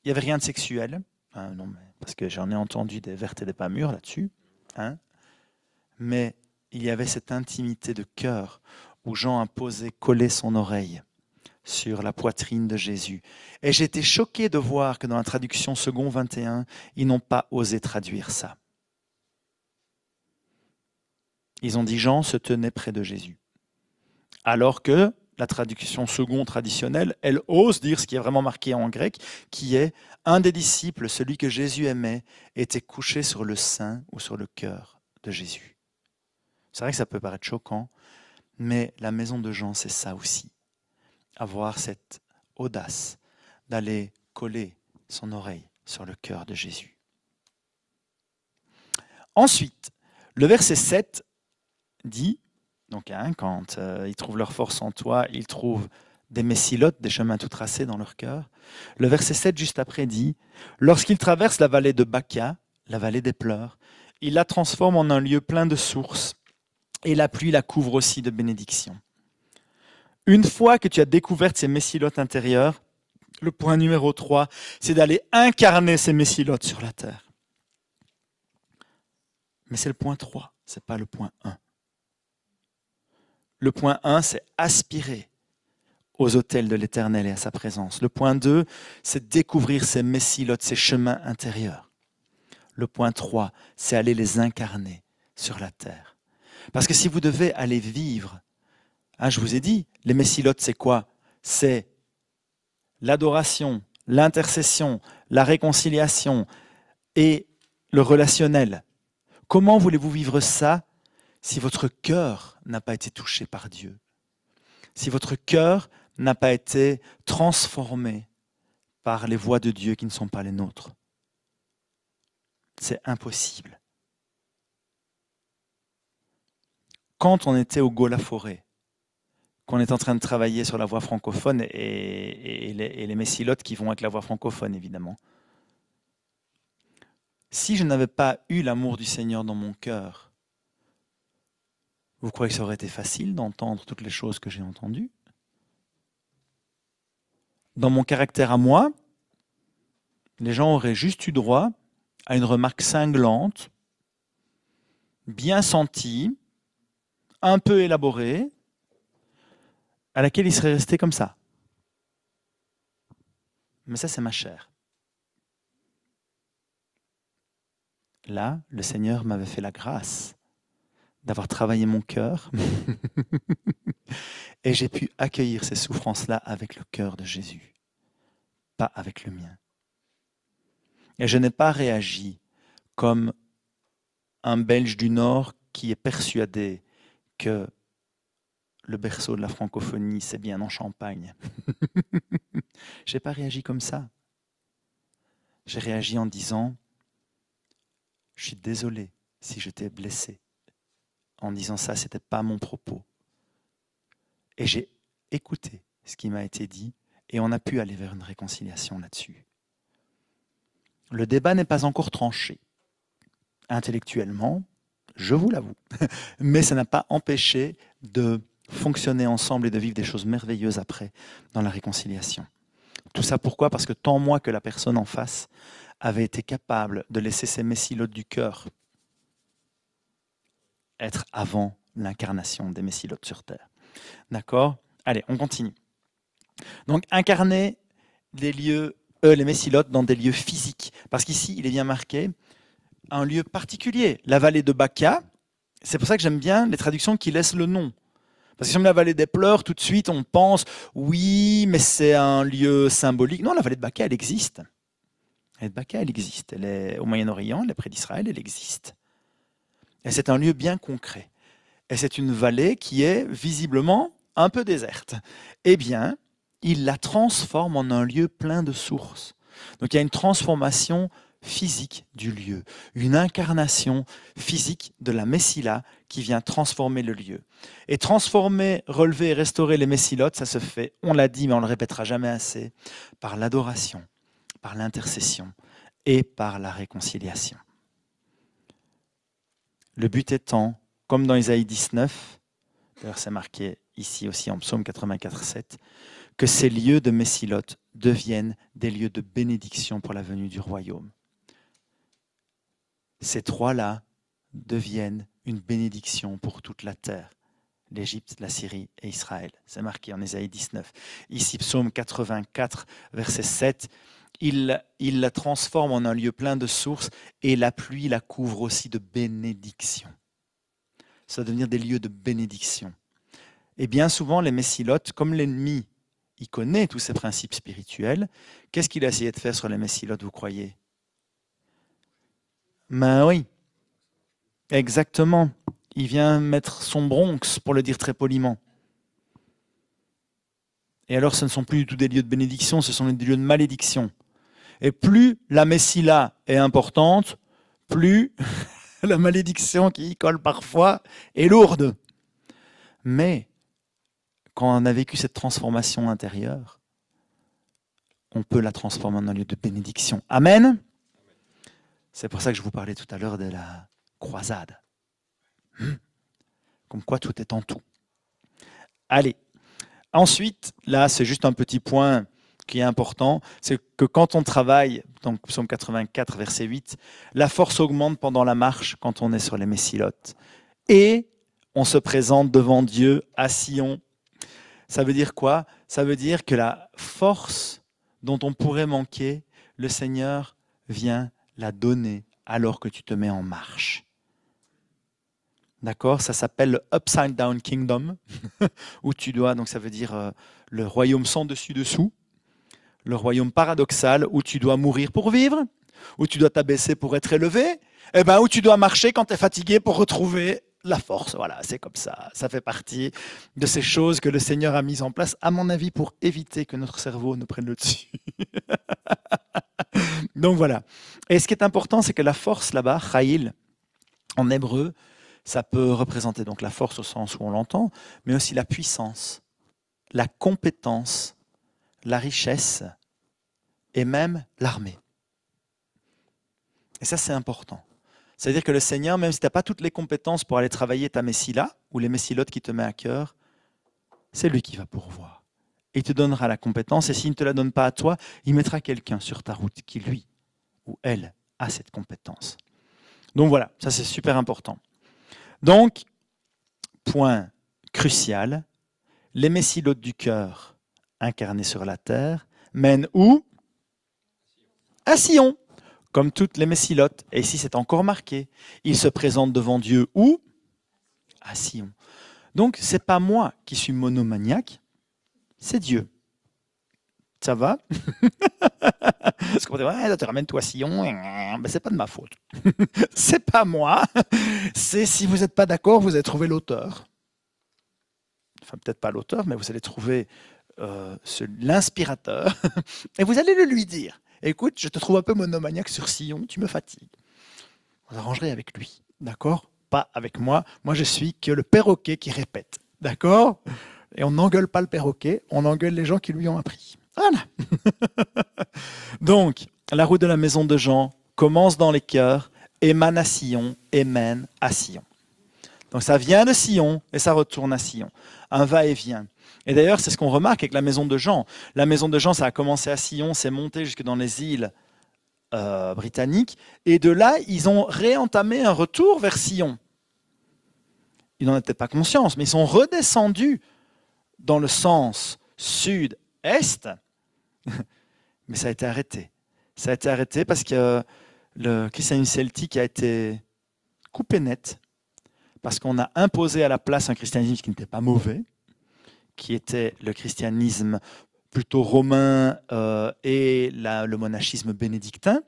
Il n'y avait rien de sexuel, non, parce que j'en ai entendu des vertes et des pas mûres là-dessus, mais il y avait cette intimité de cœur où Jean a collé son oreille sur la poitrine de Jésus. Et j'ai été choqué de voir que dans la traduction second 21, ils n'ont pas osé traduire ça. Ils ont dit Jean se tenait près de Jésus. Alors que la traduction second traditionnelle, elle ose dire ce qui est vraiment marqué en grec, qui est un des disciples, celui que Jésus aimait, était couché sur le sein ou sur le cœur de Jésus. C'est vrai que ça peut paraître choquant, mais la maison de Jean, c'est ça aussi. Avoir cette audace d'aller coller son oreille sur le cœur de Jésus. Ensuite, le verset 7 dit, donc quand ils trouvent leur force en toi, ils trouvent des messilotes, des chemins tout tracés dans leur cœur. Le verset 7 juste après dit, lorsqu'ils traversent la vallée de Baca, la vallée des pleurs, ils la transforment en un lieu plein de sources, et la pluie la couvre aussi de bénédictions. Une fois que tu as découvert ces messilotes intérieures, le point numéro 3, c'est d'aller incarner ces messilotes sur la terre. Mais c'est le point 3, ce n'est pas le point 1. Le point 1, c'est aspirer aux autels de l'Éternel et à sa présence. Le point 2, c'est découvrir ces messilotes, ces chemins intérieurs. Le point 3, c'est aller les incarner sur la terre. Parce que si vous devez aller vivre, je vous ai dit, les messilotes, c'est quoi? C'est l'adoration, l'intercession, la réconciliation et le relationnel. Comment voulez-vous vivre ça si votre cœur n'a pas été touché par Dieu, si votre cœur n'a pas été transformé par les voies de Dieu qui ne sont pas les nôtres. C'est impossible. Quand on était au Gau-la-Forêt, qu'on est en train de travailler sur la voie francophone et les messilotes qui vont avec la voie francophone, évidemment. Si je n'avais pas eu l'amour du Seigneur dans mon cœur, vous croyez que ça aurait été facile d'entendre toutes les choses que j'ai entendues? Dans mon caractère à moi, les gens auraient juste eu droit à une remarque cinglante, bien sentie, un peu élaborée, à laquelle ils seraient restés comme ça. Mais ça, c'est ma chair. Là, le Seigneur m'avait fait la grâce d'avoir travaillé mon cœur et j'ai pu accueillir ces souffrances-là avec le cœur de Jésus, pas avec le mien. Et je n'ai pas réagi comme un Belge du Nord qui est persuadé que le berceau de la francophonie, c'est bien en Champagne. Je n'ai pas réagi comme ça. J'ai réagi en disant, je suis désolé si je t'ai blessé. En disant ça, ce n'était pas mon propos. Et j'ai écouté ce qui m'a été dit et on a pu aller vers une réconciliation là-dessus. Le débat n'est pas encore tranché. Intellectuellement, je vous l'avoue. Mais ça n'a pas empêché de fonctionner ensemble et de vivre des choses merveilleuses après dans la réconciliation. Tout ça pourquoi? Parce que tant moi que la personne en face avait été capable de laisser ces messilotes du cœur être avant l'incarnation des messilotes sur terre. D'accord? Allez, on continue. Donc, incarner les messilotes dans des lieux physiques. Parce qu'ici, il est bien marqué un lieu particulier. La vallée de Baca, c'est pour ça que j'aime bien les traductions qui laissent le nom. Parce que si on met la vallée des pleurs, tout de suite, on pense, oui, mais c'est un lieu symbolique. Non, la vallée de Baca, elle existe. La vallée de Baca, elle existe. Elle est au Moyen-Orient, elle est près d'Israël, elle existe. Et c'est un lieu bien concret. Et c'est une vallée qui est visiblement un peu déserte. Eh bien, il la transforme en un lieu plein de sources. Donc il y a une transformation physique du lieu, une incarnation physique de la Messila qui vient transformer le lieu. Et transformer, relever et restaurer les messilotes, ça se fait, on l'a dit mais on ne le répétera jamais assez, par l'adoration, par l'intercession et par la réconciliation. Le but étant, comme dans Isaïe 19, d'ailleurs c'est marqué ici aussi en Psaume 84,7, que ces lieux de messilotes deviennent des lieux de bénédiction pour la venue du royaume. Ces trois-là deviennent une bénédiction pour toute la terre, l'Égypte, la Syrie et Israël. C'est marqué en Isaïe 19. Ici, Psaume 84, verset 7, il la transforme en un lieu plein de sources et la pluie la couvre aussi de bénédiction. Ça va devenir des lieux de bénédiction. Et bien souvent, les messilotes, comme l'ennemi, il connaît tous ces principes spirituels, qu'est-ce qu'il a essayé de faire sur les messilotes, vous croyez? Ben oui, exactement. Il vient mettre son Bronx, pour le dire très poliment. Et alors, ce ne sont plus du tout des lieux de bénédiction, ce sont des lieux de malédiction. Et plus la Messila est importante, plus la malédiction qui y colle parfois est lourde. Mais quand on a vécu cette transformation intérieure, on peut la transformer en un lieu de bénédiction. Amen. C'est pour ça que je vous parlais tout à l'heure de la croisade. Comme quoi tout est en tout. Allez. Ensuite, là, c'est juste un petit point qui est important, c'est que quand on travaille, donc Psaume 84, verset 8, la force augmente pendant la marche quand on est sur les messilotes. Et on se présente devant Dieu à Sion. Ça veut dire quoi? Ça veut dire que la force dont on pourrait manquer, le Seigneur vient la donner alors que tu te mets en marche. D'accord? Ça s'appelle le Upside Down Kingdom, où tu dois, donc ça veut dire le royaume sans dessus-dessous, le royaume paradoxal, où tu dois mourir pour vivre, où tu dois t'abaisser pour être élevé, et ben où tu dois marcher quand tu es fatigué pour retrouver la force, voilà, c'est comme ça. Ça fait partie de ces choses que le Seigneur a mises en place, à mon avis, pour éviter que notre cerveau ne prenne le dessus. Donc voilà. Et ce qui est important, c'est que la force là-bas, chayil, en hébreu, ça peut représenter donc la force au sens où on l'entend, mais aussi la puissance, la compétence, la richesse et même l'armée. Et ça, c'est important. C'est-à-dire que le Seigneur, même si tu n'as pas toutes les compétences pour aller travailler ta messila ou les messilotes qui te met à cœur, c'est lui qui va pourvoir. Et il te donnera la compétence, et s'il ne te la donne pas à toi, il mettra quelqu'un sur ta route qui, lui ou elle, a cette compétence. Donc voilà, ça c'est super important. Donc, point crucial, les messilotes du cœur incarnés sur la terre mènent où? À Sion, comme toutes les messilotes. Et ici c'est encore marqué, ils se présentent devant Dieu où? À Sion. Donc c'est pas moi qui suis monomaniaque, c'est Dieu. Ça va? Parce qu'on va dire, ouais, tu ramènes-toi à Sion, ben, c'est pas de ma faute. C'est pas moi. C'est si vous n'êtes pas d'accord, vous allez trouver l'auteur. Enfin, peut-être pas l'auteur, mais vous allez trouver l'inspirateur. Et vous allez le lui dire. Écoute, je te trouve un peu monomaniaque sur Sion, tu me fatigues. Vous arrangerez avec lui, d'accord? Pas avec moi. Moi, je suis que le perroquet qui répète, d'accord? Et on n'engueule pas le perroquet, on engueule les gens qui lui ont appris. Voilà. Donc, la route de la maison de Jean commence dans les cœurs, émane à Sion et mène à Sion. Donc ça vient de Sion et ça retourne à Sion. Un va-et-vient. Et d'ailleurs, c'est ce qu'on remarque avec la maison de Jean. La maison de Jean, ça a commencé à Sion, c'est monté jusque dans les îles britanniques. Et de là, ils ont réentamé un retour vers Sion. Ils n'en étaient pas conscients, mais ils sont redescendus dans le sens sud-est. Mais ça a été arrêté. Ça a été arrêté parce que le christianisme celtique a été coupé net. Parce qu'on a imposé à la place un christianisme qui n'était pas mauvais, qui était le christianisme plutôt romain et le monachisme bénédictin,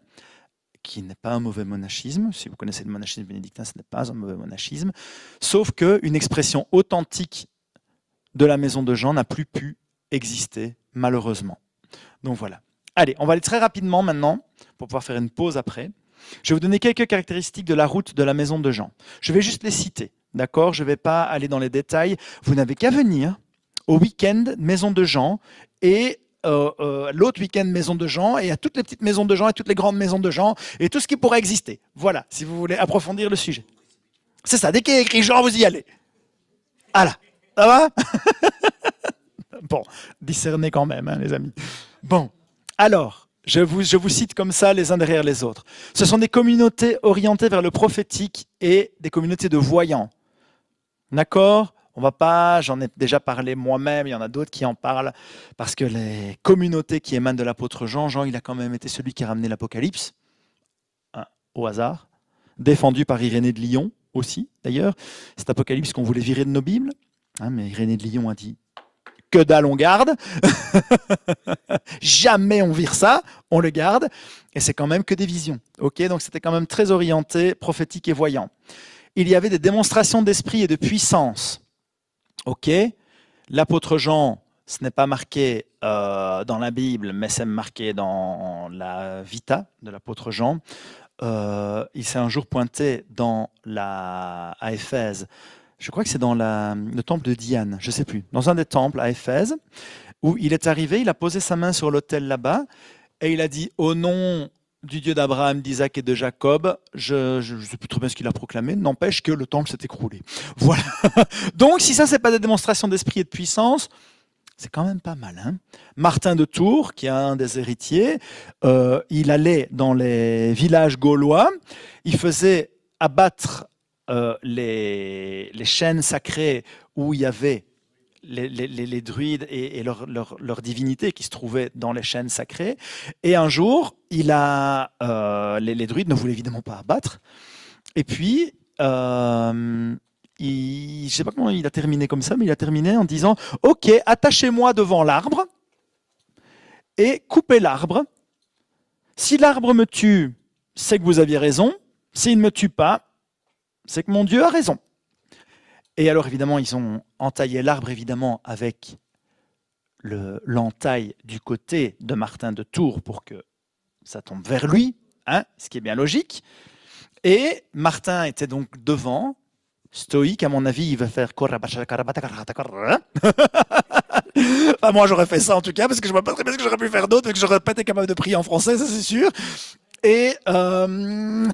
qui n'est pas un mauvais monachisme. Si vous connaissez le monachisme bénédictin, ce n'est pas un mauvais monachisme. Sauf qu'une expression authentique de la maison de Jean n'a plus pu exister, malheureusement. Donc voilà. Allez, on va aller très rapidement maintenant, pour pouvoir faire une pause après. Je vais vous donner quelques caractéristiques de la route de la maison de Jean. Je vais juste les citer, d'accord? Je ne vais pas aller dans les détails. Vous n'avez qu'à venir au week-end maison de Jean et l'autre week-end maison de Jean et à toutes les petites maisons de Jean et toutes les grandes maisons de Jean et tout ce qui pourrait exister. Voilà, si vous voulez approfondir le sujet. C'est ça, dès qu'il y a écrit Jean, vous y allez. Voilà, ça va? Bon, discernez quand même, hein, les amis. Bon, alors... Je vous cite comme ça les uns derrière les autres. Ce sont des communautés orientées vers le prophétique et des communautés de voyants. D'accord? On va pas, j'en ai déjà parlé moi-même, il y en a d'autres qui en parlent, parce que les communautés qui émanent de l'apôtre Jean, Jean il a quand même été celui qui a ramené l'Apocalypse, hein, au hasard, défendu par Irénée de Lyon aussi, d'ailleurs. Cet Apocalypse qu'on voulait virer de nos Bibles, hein, mais Irénée de Lyon a dit que dalle on garde, jamais on vire ça, on le garde, et c'est quand même que des visions. Ok, donc c'était quand même très orienté, prophétique et voyant. Il y avait des démonstrations d'esprit et de puissance. Ok, l'apôtre Jean, ce n'est pas marqué dans la Bible, mais c'est marqué dans la Vita de l'apôtre Jean. Il s'est un jour pointé à Éphèse. Je crois que c'est dans le temple de Diane, je ne sais plus, dans un des temples à Éphèse, où il est arrivé, il a posé sa main sur l'autel là-bas, et il a dit, au nom du Dieu d'Abraham, d'Isaac et de Jacob, je ne sais plus trop bien ce qu'il a proclamé, n'empêche que le temple s'est écroulé. Voilà. Donc, si ça, ce n'est pas des démonstrations d'esprit et de puissance, c'est quand même pas mal. Hein. Martin de Tours, qui est un des héritiers, il allait dans les villages gaulois, il faisait abattre les chaînes sacrées où il y avait les druides et leur divinité qui se trouvaient dans les chaînes sacrées. Et un jour, les druides ne voulaient évidemment pas abattre. Et puis, je ne sais pas comment il a terminé comme ça, mais il a terminé en disant « Ok, attachez-moi devant l'arbre et coupez l'arbre. Si l'arbre me tue, c'est que vous aviez raison. S'il ne me tue pas, c'est que mon Dieu a raison. » Et alors évidemment, ils ont entaillé l'arbre évidemment avec l'entaille du côté de Martin de Tours pour que ça tombe vers lui, hein, ce qui est bien logique. Et Martin était donc devant, stoïque, à mon avis, il va faire enfin, moi j'aurais fait ça en tout cas, parce que je ne vois pas très bien ce que j'aurais pu faire d'autre, parce que j'aurais pas été capable de prier en français, ça c'est sûr. Et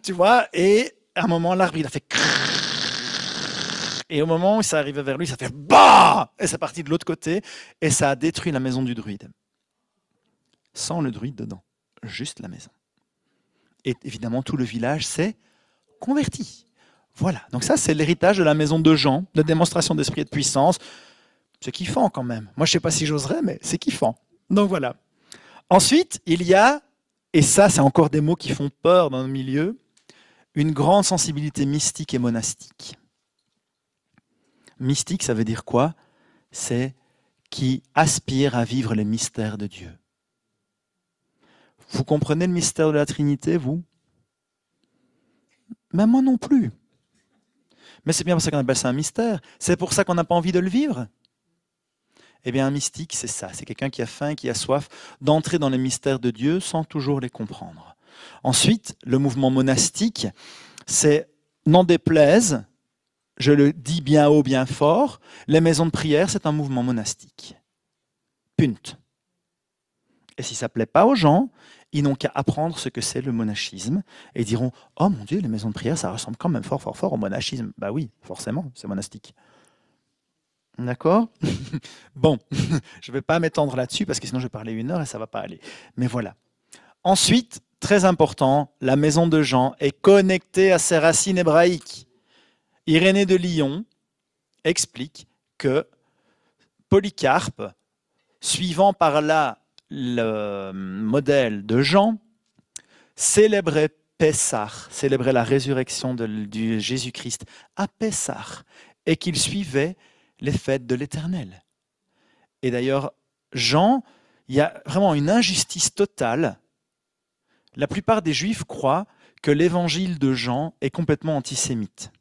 tu vois, et à un moment l'arbre il a fait et au moment où ça arrivait vers lui, ça fait bah, et c'est parti de l'autre côté, et ça a détruit la maison du druide. Sans le druide dedans, juste la maison. Et évidemment, tout le village s'est converti. Voilà, donc ça c'est l'héritage de la maison de Jean, de démonstration d'esprit et de puissance. C'est kiffant quand même. Moi je ne sais pas si j'oserais, mais c'est kiffant. Donc voilà. Ensuite, il y a, et ça c'est encore des mots qui font peur dans le milieu, une grande sensibilité mystique et monastique. Mystique, ça veut dire quoi? C'est qui aspire à vivre les mystères de Dieu. Vous comprenez le mystère de la Trinité, vous? Même moi non plus. Mais c'est bien pour ça qu'on appelle ça un mystère. C'est pour ça qu'on n'a pas envie de le vivre. Eh bien, un mystique, c'est ça. C'est quelqu'un qui a faim, qui a soif d'entrer dans les mystères de Dieu sans toujours les comprendre. Ensuite, le mouvement monastique, c'est, n'en déplaise, je le dis bien haut, bien fort, les maisons de prière, c'est un mouvement monastique. Punt. Et si ça ne plaît pas aux gens, ils n'ont qu'à apprendre ce que c'est le monachisme et ils diront « Oh mon Dieu, les maisons de prière, ça ressemble quand même fort, fort, fort au monachisme. » Bah oui, forcément, c'est monastique. D'accord? Bon, je ne vais pas m'étendre là-dessus parce que sinon je vais parler 1 heure et ça ne va pas aller. Mais voilà. Ensuite, très important, la maison de Jean est connectée à ses racines hébraïques. Irénée de Lyon explique que Polycarpe, suivant par là le modèle de Jean, célébrait Pessah, célébrait la résurrection du Jésus-Christ à Pessah, et qu'il suivait les fêtes de l'Éternel. Et d'ailleurs, Jean, il y a vraiment une injustice totale. La plupart des Juifs croient que l'évangile de Jean est complètement antisémite.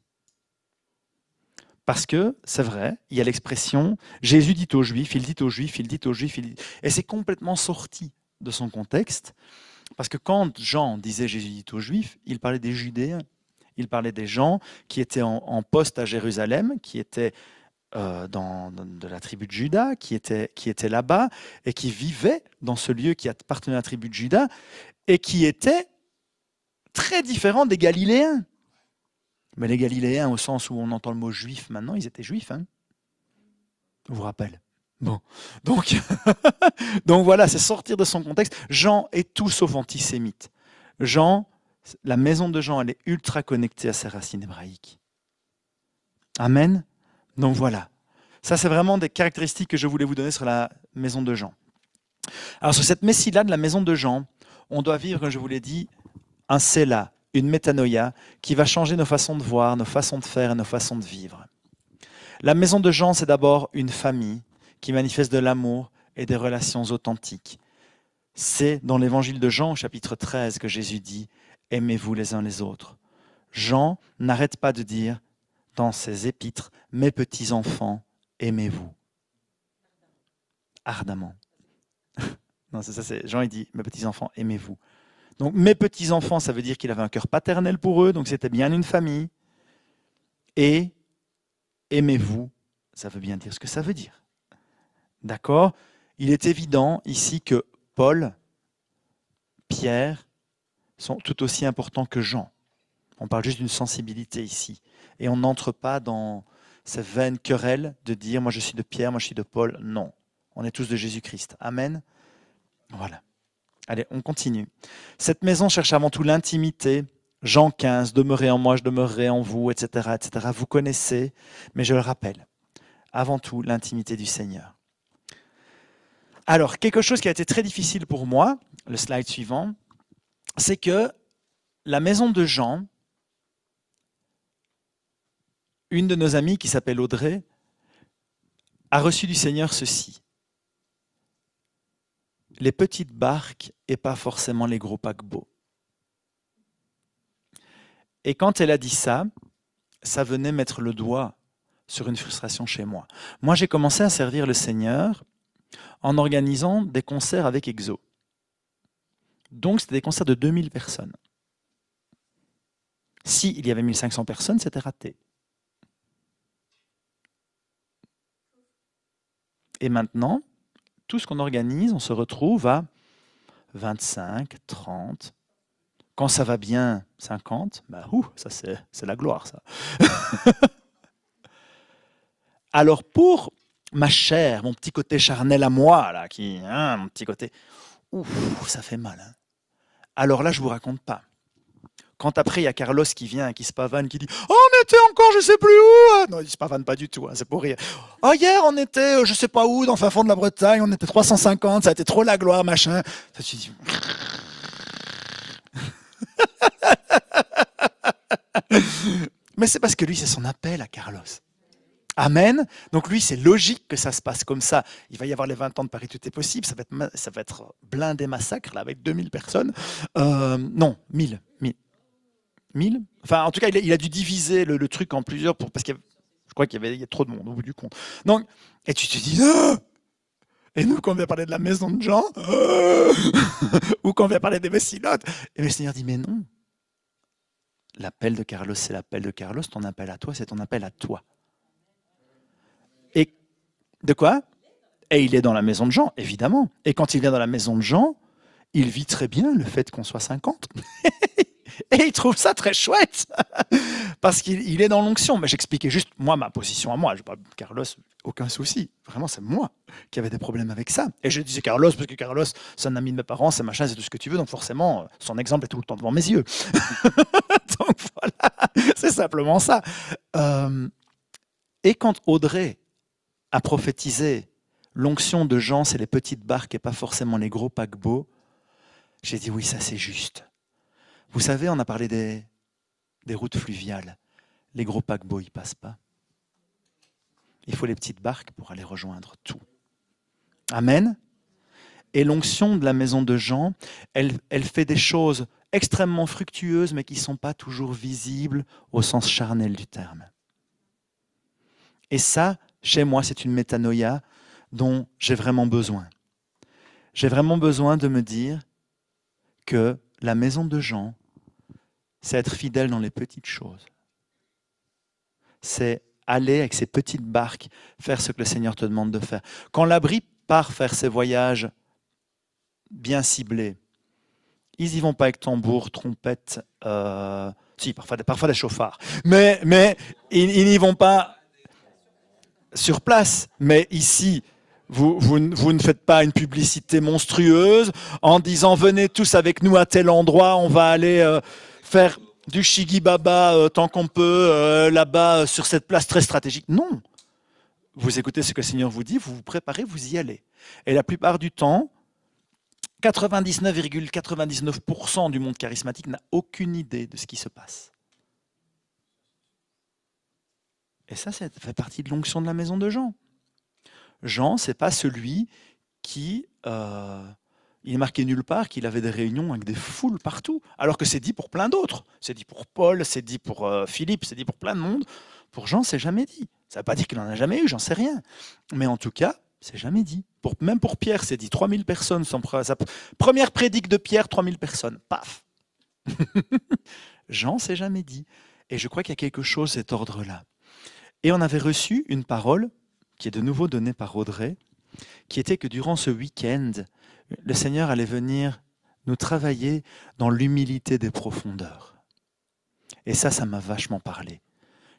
Parce que, c'est vrai, il y a l'expression « Jésus dit aux Juifs, il dit aux Juifs, il dit aux Juifs », et c'est complètement sorti de son contexte. Parce que quand Jean disait « Jésus dit aux Juifs », il parlait des Judéens. Il parlait des gens qui étaient en poste à Jérusalem, qui étaient de la tribu de Juda, qui étaient là-bas, et qui vivaient dans ce lieu qui appartenait à la tribu de Juda, et qui étaient très différents des Galiléens. Mais les Galiléens, au sens où on entend le mot juif maintenant, ils étaient juifs. Hein, je vous rappelle. Bon. Donc, donc voilà, c'est sortir de son contexte. Jean est tout sauf antisémite. Jean, la maison de Jean, elle est ultra connectée à ses racines hébraïques. Amen. Donc voilà. Ça, c'est vraiment des caractéristiques que je voulais vous donner sur la maison de Jean. Alors sur cette messie-là de la maison de Jean, on doit vivre, comme je vous l'ai dit, un séla, une métanoïa qui va changer nos façons de voir, nos façons de faire et nos façons de vivre. La maison de Jean, c'est d'abord une famille qui manifeste de l'amour et des relations authentiques. C'est dans l'évangile de Jean, au chapitre 13, que Jésus dit « Aimez-vous les uns les autres ». Jean n'arrête pas de dire dans ses épîtres « Mes petits-enfants, aimez-vous ». Ardemment. Non, c'est ça, Jean il dit « Mes petits-enfants, aimez-vous ». Donc, mes petits-enfants, ça veut dire qu'il avait un cœur paternel pour eux, donc c'était bien une famille. Et aimez-vous, ça veut bien dire ce que ça veut dire. D'accord? Il est évident ici que Paul, Pierre sont tout aussi importants que Jean. On parle juste d'une sensibilité ici. Et on n'entre pas dans ces vaines querelles de dire « moi je suis de Pierre, moi je suis de Paul ». Non, on est tous de Jésus-Christ. Amen. Voilà. Allez, on continue. Cette maison cherche avant tout l'intimité. Jean 15, demeurez en moi, je demeurerai en vous, etc., etc. Vous connaissez, mais je le rappelle. Avant tout, l'intimité du Seigneur. Alors, quelque chose qui a été très difficile pour moi, le slide suivant, c'est que la maison de Jean, une de nos amies qui s'appelle Audrey, a reçu du Seigneur ceci. Les petites barques et pas forcément les gros paquebots. Et quand elle a dit ça, ça venait mettre le doigt sur une frustration chez moi. Moi, j'ai commencé à servir le Seigneur en organisant des concerts avec EXO. Donc, c'était des concerts de 2000 personnes. S'il y avait 1500 personnes, c'était raté. Et maintenant, tout ce qu'on organise, on se retrouve à 25, 30. Quand ça va bien, 50. Ça c'est la gloire, ça. Alors pour ma chair, mon petit côté charnel à moi, là, mon petit côté, ça fait mal. Hein. Alors là, je vous raconte pas. Quand après, il y a Carlos qui vient, qui se pavane, qui dit « Oh, on était encore je sais plus où !» Non, il se pavane pas du tout, hein, c'est pour rire. « Oh, hier, on était je sais pas où, dans le fin fond de la Bretagne, on était 350, ça a été trop la gloire, machin. » Ça, tu dis... Mais c'est parce que lui, c'est son appel à Carlos. Amen. Donc lui, c'est logique que ça se passe comme ça. Il va y avoir les 20 ans de Paris, tout est possible. Ça va être blindé massacre, là, avec 2000 personnes. Non, 1000. 1000. Enfin, en tout cas, il a dû diviser le truc en plusieurs parce qu'il je crois qu'il y a trop de monde au bout du compte. Donc, et tu te dis, et nous, quand on vient parler de la maison de Jean, ou quand on vient parler des Vessilotes, et le Seigneur dit, mais non. L'appel de Carlos, c'est l'appel de Carlos. Ton appel à toi, c'est ton appel à toi. Et de quoi? Et il est dans la maison de Jean, évidemment. Et quand il vient dans la maison de Jean, il vit très bien le fait qu'on soit 50. Et il trouve ça très chouette. Parce qu'il est dans l'onction. Mais j'expliquais juste, moi, ma position à moi. Je parle de Carlos, aucun souci. Vraiment, c'est moi qui avais des problèmes avec ça. Et je disais Carlos, parce que Carlos, c'est un ami de mes parents, c'est machin, c'est tout ce que tu veux. Donc forcément, son exemple est tout le temps devant mes yeux. Donc voilà, c'est simplement ça. Et quand Audrey a prophétisé l'onction de Jean, c'est les petites barques et pas forcément les gros paquebots, j'ai dit oui, ça c'est juste. Vous savez, on a parlé des routes fluviales. Les gros paquebots, ils ne passent pas. Il faut les petites barques pour aller rejoindre tout. Amen. Et l'onction de la maison de Jean, elle fait des choses extrêmement fructueuses, mais qui ne sont pas toujours visibles au sens charnel du terme. Et ça, chez moi, c'est une métanoïa dont j'ai vraiment besoin. J'ai vraiment besoin de me dire que la maison de Jean, c'est être fidèle dans les petites choses. C'est aller avec ses petites barques, faire ce que le Seigneur te demande de faire. Quand l'abri part faire ses voyages bien ciblés, ils n'y vont pas avec tambour, trompette, si, parfois des chauffards, mais ils n'y vont pas sur place. Mais ici, vous ne faites pas une publicité monstrueuse en disant « Venez tous avec nous à tel endroit, on va aller faire du shigibaba tant qu'on peut là-bas sur cette place très stratégique. » Non. Vous écoutez ce que le Seigneur vous dit, vous vous préparez, vous y allez. Et la plupart du temps, 99,99% du monde charismatique n'a aucune idée de ce qui se passe. Et ça fait partie de l'onction de la maison de Jean. Jean, ce n'est pas celui qui... il est marqué nulle part qu'il avait des réunions avec des foules partout, alors que c'est dit pour plein d'autres. C'est dit pour Paul, c'est dit pour Philippe, c'est dit pour plein de monde. Pour Jean, c'est jamais dit. Ça ne veut pas dire qu'il n'en a jamais eu, j'en sais rien. Mais en tout cas, c'est jamais dit. Même pour Pierre, c'est dit 3000 personnes. Sa première prédique de Pierre, 3000 personnes. Paf. Jean, c'est jamais dit. Et je crois qu'il y a quelque chose de cet ordre-là. Et on avait reçu une parole qui est de nouveau donnée par Audrey, qui était que durant ce week-end, le Seigneur allait venir nous travailler dans l'humilité des profondeurs. Et ça m'a vachement parlé.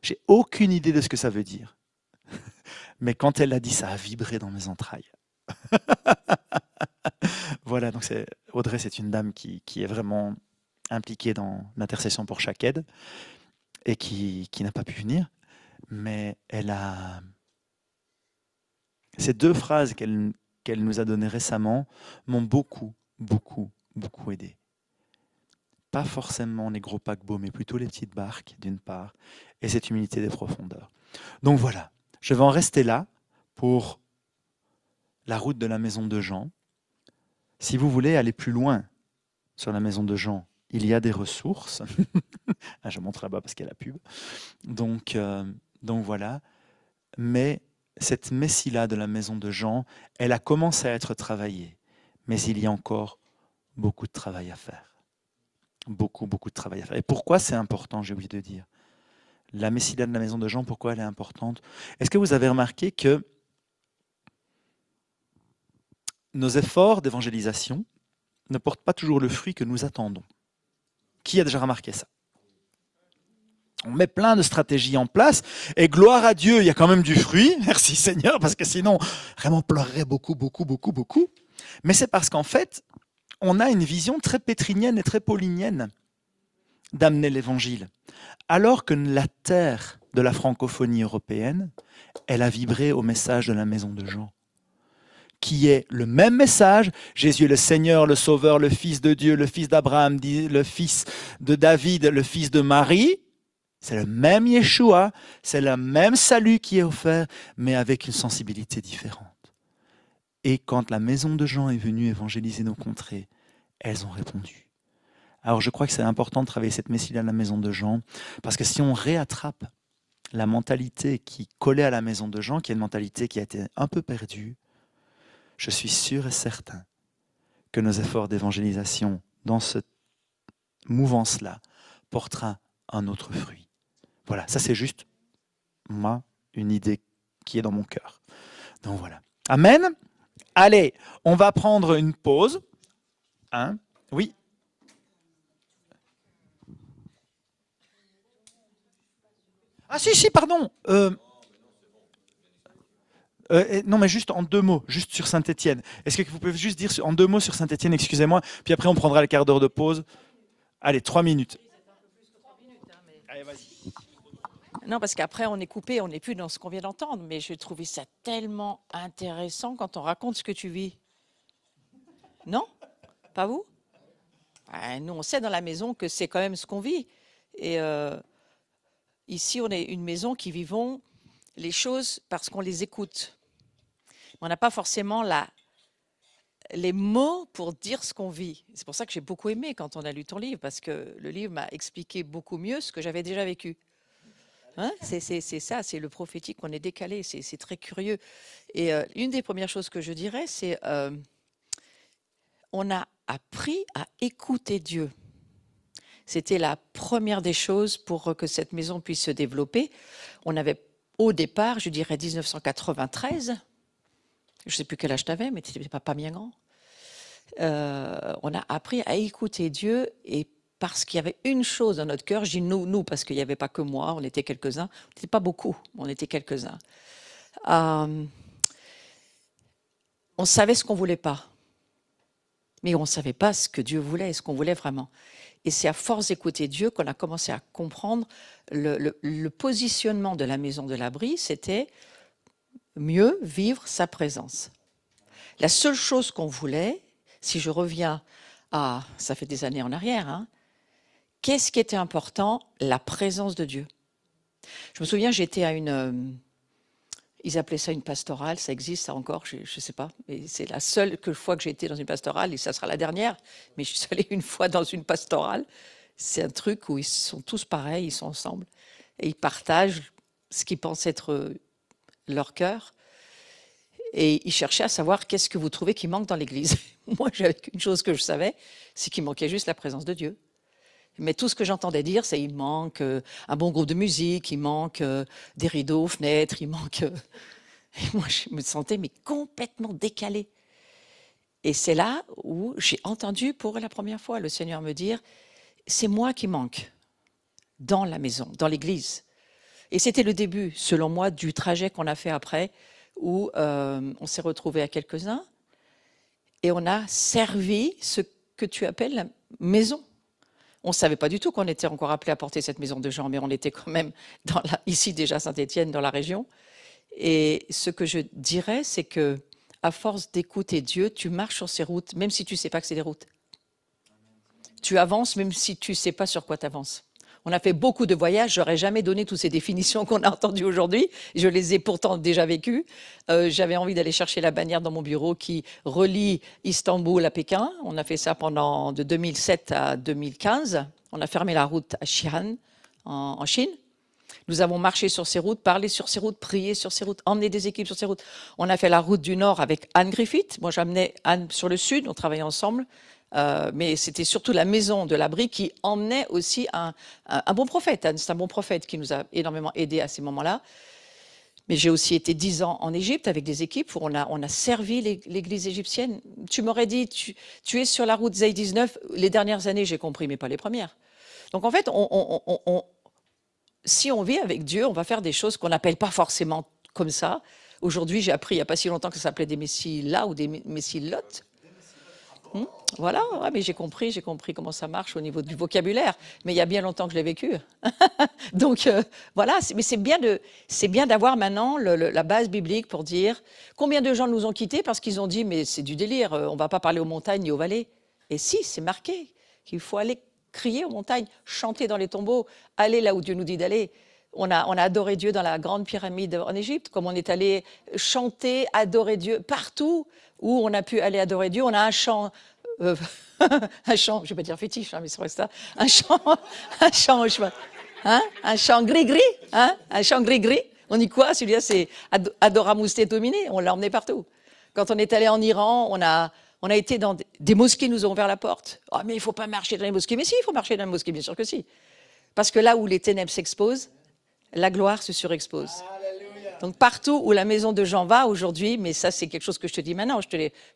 J'ai aucune idée de ce que ça veut dire. Mais quand elle l'a dit, ça a vibré dans mes entrailles. Voilà, donc Audrey, c'est une dame qui est vraiment impliquée dans l'intercession pour chaque aide et qui n'a pas pu venir. Mais elle a... Ces deux phrases qu'elle nous a données récemment m'ont beaucoup aidé. Pas forcément les gros paquebots, mais plutôt les petites barques, d'une part, et cette humilité des profondeurs. Donc voilà, je vais en rester là pour la route de la maison de Jean. Si vous voulez aller plus loin sur la maison de Jean, il y a des ressources. Je montre là-bas parce qu'il y a la pub. Donc voilà. Mais cette messie-là de la maison de Jean, elle a commencé à être travaillée. Mais il y a encore beaucoup de travail à faire. Beaucoup, beaucoup de travail à faire. Et pourquoi c'est important, j'ai oublié de dire. La messie de la maison de Jean, pourquoi elle est importante? Est-ce que vous avez remarqué que nos efforts d'évangélisation ne portent pas toujours le fruit que nous attendons? Qui a déjà remarqué ça? On met plein de stratégies en place et gloire à Dieu, il y a quand même du fruit. Merci Seigneur, parce que sinon, vraiment, on pleurerait beaucoup, beaucoup, beaucoup, beaucoup. Mais c'est parce qu'en fait, on a une vision très pétrinienne et très paulinienne d'amener l'évangile. Alors que la terre de la francophonie européenne, elle a vibré au message de la maison de Jean, qui est le même message. Jésus est le Seigneur, le Sauveur, le Fils de Dieu, le Fils d'Abraham, le Fils de David, le Fils de Marie. C'est le même Yeshua, c'est le même salut qui est offert, mais avec une sensibilité différente. Et quand la maison de Jean est venue évangéliser nos contrées, elles ont répondu. Alors je crois que c'est important de travailler cette messie-là à la maison de Jean, parce que si on réattrape la mentalité qui collait à la maison de Jean, qui est une mentalité qui a été un peu perdue, je suis sûr et certain que nos efforts d'évangélisation dans cette mouvance-là porteront un autre fruit. Voilà, ça c'est juste une idée qui est dans mon cœur. Donc voilà. Amen. Allez, on va prendre une pause. Oui. Ah si, pardon. Non, mais juste en 2 mots, juste sur Saint-Étienne. Est-ce que vous pouvez juste dire en 2 mots sur Saint-Étienne, excusez-moi, puis après on prendra le quart d'heure de pause. Allez, 3 minutes. Allez, vas-y. Non, parce qu'après, on est coupé, on n'est plus dans ce qu'on vient d'entendre. Mais j'ai trouvé ça tellement intéressant quand on raconte ce que tu vis. Non? Pas vous? Nous, on sait dans la maison que c'est quand même ce qu'on vit. Et ici, on est une maison qui vivons les choses parce qu'on les écoute. On n'a pas forcément les mots pour dire ce qu'on vit. C'est pour ça que j'ai beaucoup aimé quand on a lu ton livre, parce que le livre m'a expliqué beaucoup mieux ce que j'avais déjà vécu. Hein, c'est ça, c'est le prophétique, on est décalé, c'est très curieux. Et une des premières choses que je dirais, c'est on a appris à écouter Dieu. C'était la première des choses pour que cette maison puisse se développer. On avait au départ, je dirais 1993, je ne sais plus quel âge tu avais, mais tu n'étais pas bien grand. On a appris à écouter Dieu et parce qu'il y avait une chose dans notre cœur, je dis nous parce qu'il n'y avait pas que moi, on était quelques-uns, on n'était pas beaucoup, on était quelques-uns. On savait ce qu'on ne voulait pas, mais on ne savait pas ce que Dieu voulait et ce qu'on voulait vraiment. Et c'est à force d'écouter Dieu qu'on a commencé à comprendre le positionnement de la maison de l'abri, c'était mieux vivre sa présence. La seule chose qu'on voulait, si je reviens à, ça fait des années en arrière, qu'est-ce qui était important? La présence de Dieu. Je me souviens, j'étais à ils appelaient ça une pastorale, ça existe ça encore, je ne sais pas. Mais c'est la seule fois que j'ai été dans une pastorale, et ça sera la dernière, mais je suis allée une fois dans une pastorale. C'est un truc où ils sont tous pareils, ils sont ensemble, et ils partagent ce qu'ils pensent être leur cœur. Et ils cherchaient à savoir qu'est-ce que vous trouvez qui manque dans l'Église. Moi, j'avais une chose que je savais, c'est qu'il manquait juste la présence de Dieu. Mais tout ce que j'entendais dire, c'est qu'il manque un bon groupe de musique, il manque des rideaux, fenêtres, il manque... Et moi, je me sentais mais complètement décalée. Et c'est là où j'ai entendu pour la première fois le Seigneur me dire, c'est moi qui manque dans la maison, dans l'Église. Et c'était le début, selon moi, du trajet qu'on a fait après, où on s'est retrouvés à quelques-uns et on a servi ce que tu appelles la maison. On ne savait pas du tout qu'on était encore appelé à porter cette maison de Jean, mais on était quand même ici déjà à Saint-Étienne, dans la région. Et ce que je dirais, c'est que à force d'écouter Dieu, tu marches sur ces routes, même si tu ne sais pas que c'est des routes. Tu avances, même si tu ne sais pas sur quoi tu avances. On a fait beaucoup de voyages, je n'aurais jamais donné toutes ces définitions qu'on a entendues aujourd'hui. Je les ai pourtant déjà vécues. J'avais envie d'aller chercher la bannière dans mon bureau qui relie Istanbul à Pékin. On a fait ça de 2007 à 2015. On a fermé la route à Xi'an, en Chine. Nous avons marché sur ces routes, parlé sur ces routes, prié sur ces routes, emmené des équipes sur ces routes. On a fait la route du Nord avec Anne Griffith. Moi, j'amenais Anne sur le Sud, on travaillait ensemble. Mais c'était surtout la maison de l'abri qui emmenait aussi un bon prophète. Anne, c'est un bon prophète qui nous a énormément aidés à ces moments-là. Mais j'ai aussi été 10 ans en Égypte avec des équipes où on a servi l'église égyptienne. Tu m'aurais dit, tu es sur la route Zay 19. Les dernières années, j'ai compris, mais pas les premières. Donc en fait, si on vit avec Dieu, on va faire des choses qu'on n'appelle pas forcément comme ça. Aujourd'hui, j'ai appris il n'y a pas si longtemps que ça s'appelait des messilas ou des messilotes. Voilà, ouais, mais j'ai compris comment ça marche au niveau du vocabulaire. Mais il y a bien longtemps que je l'ai vécu. Donc voilà, mais c'est bien d'avoir maintenant la base biblique pour dire combien de gens nous ont quittés parce qu'ils ont dit mais c'est du délire, on ne va pas parler aux montagnes ni aux vallées. Et si, c'est marqué qu'il faut aller crier aux montagnes, chanter dans les tombeaux, aller là où Dieu nous dit d'aller. On a adoré Dieu dans la grande pyramide en Égypte, comme on est allé chanter, adorer Dieu partout où on a pu aller adorer Dieu. On a un chant, un chant, je ne vais pas dire fétiche, hein, mais c'est vrai ça, un chant, un chant gris-gris, hein, un chant gris-gris. On dit quoi? Celui-là, c'est Adoramus te Domine. On l'a emmené partout. Quand on est allé en Iran, on a été dans des mosquées, nous ont ouvert la porte. Oh, mais il ne faut pas marcher dans les mosquées. Mais si, il faut marcher dans les mosquées, bien sûr que si. Parce que là où les ténèbres s'exposent, la gloire se surexpose. Donc partout où la maison de Jean va aujourd'hui, mais ça c'est quelque chose que je te dis maintenant, je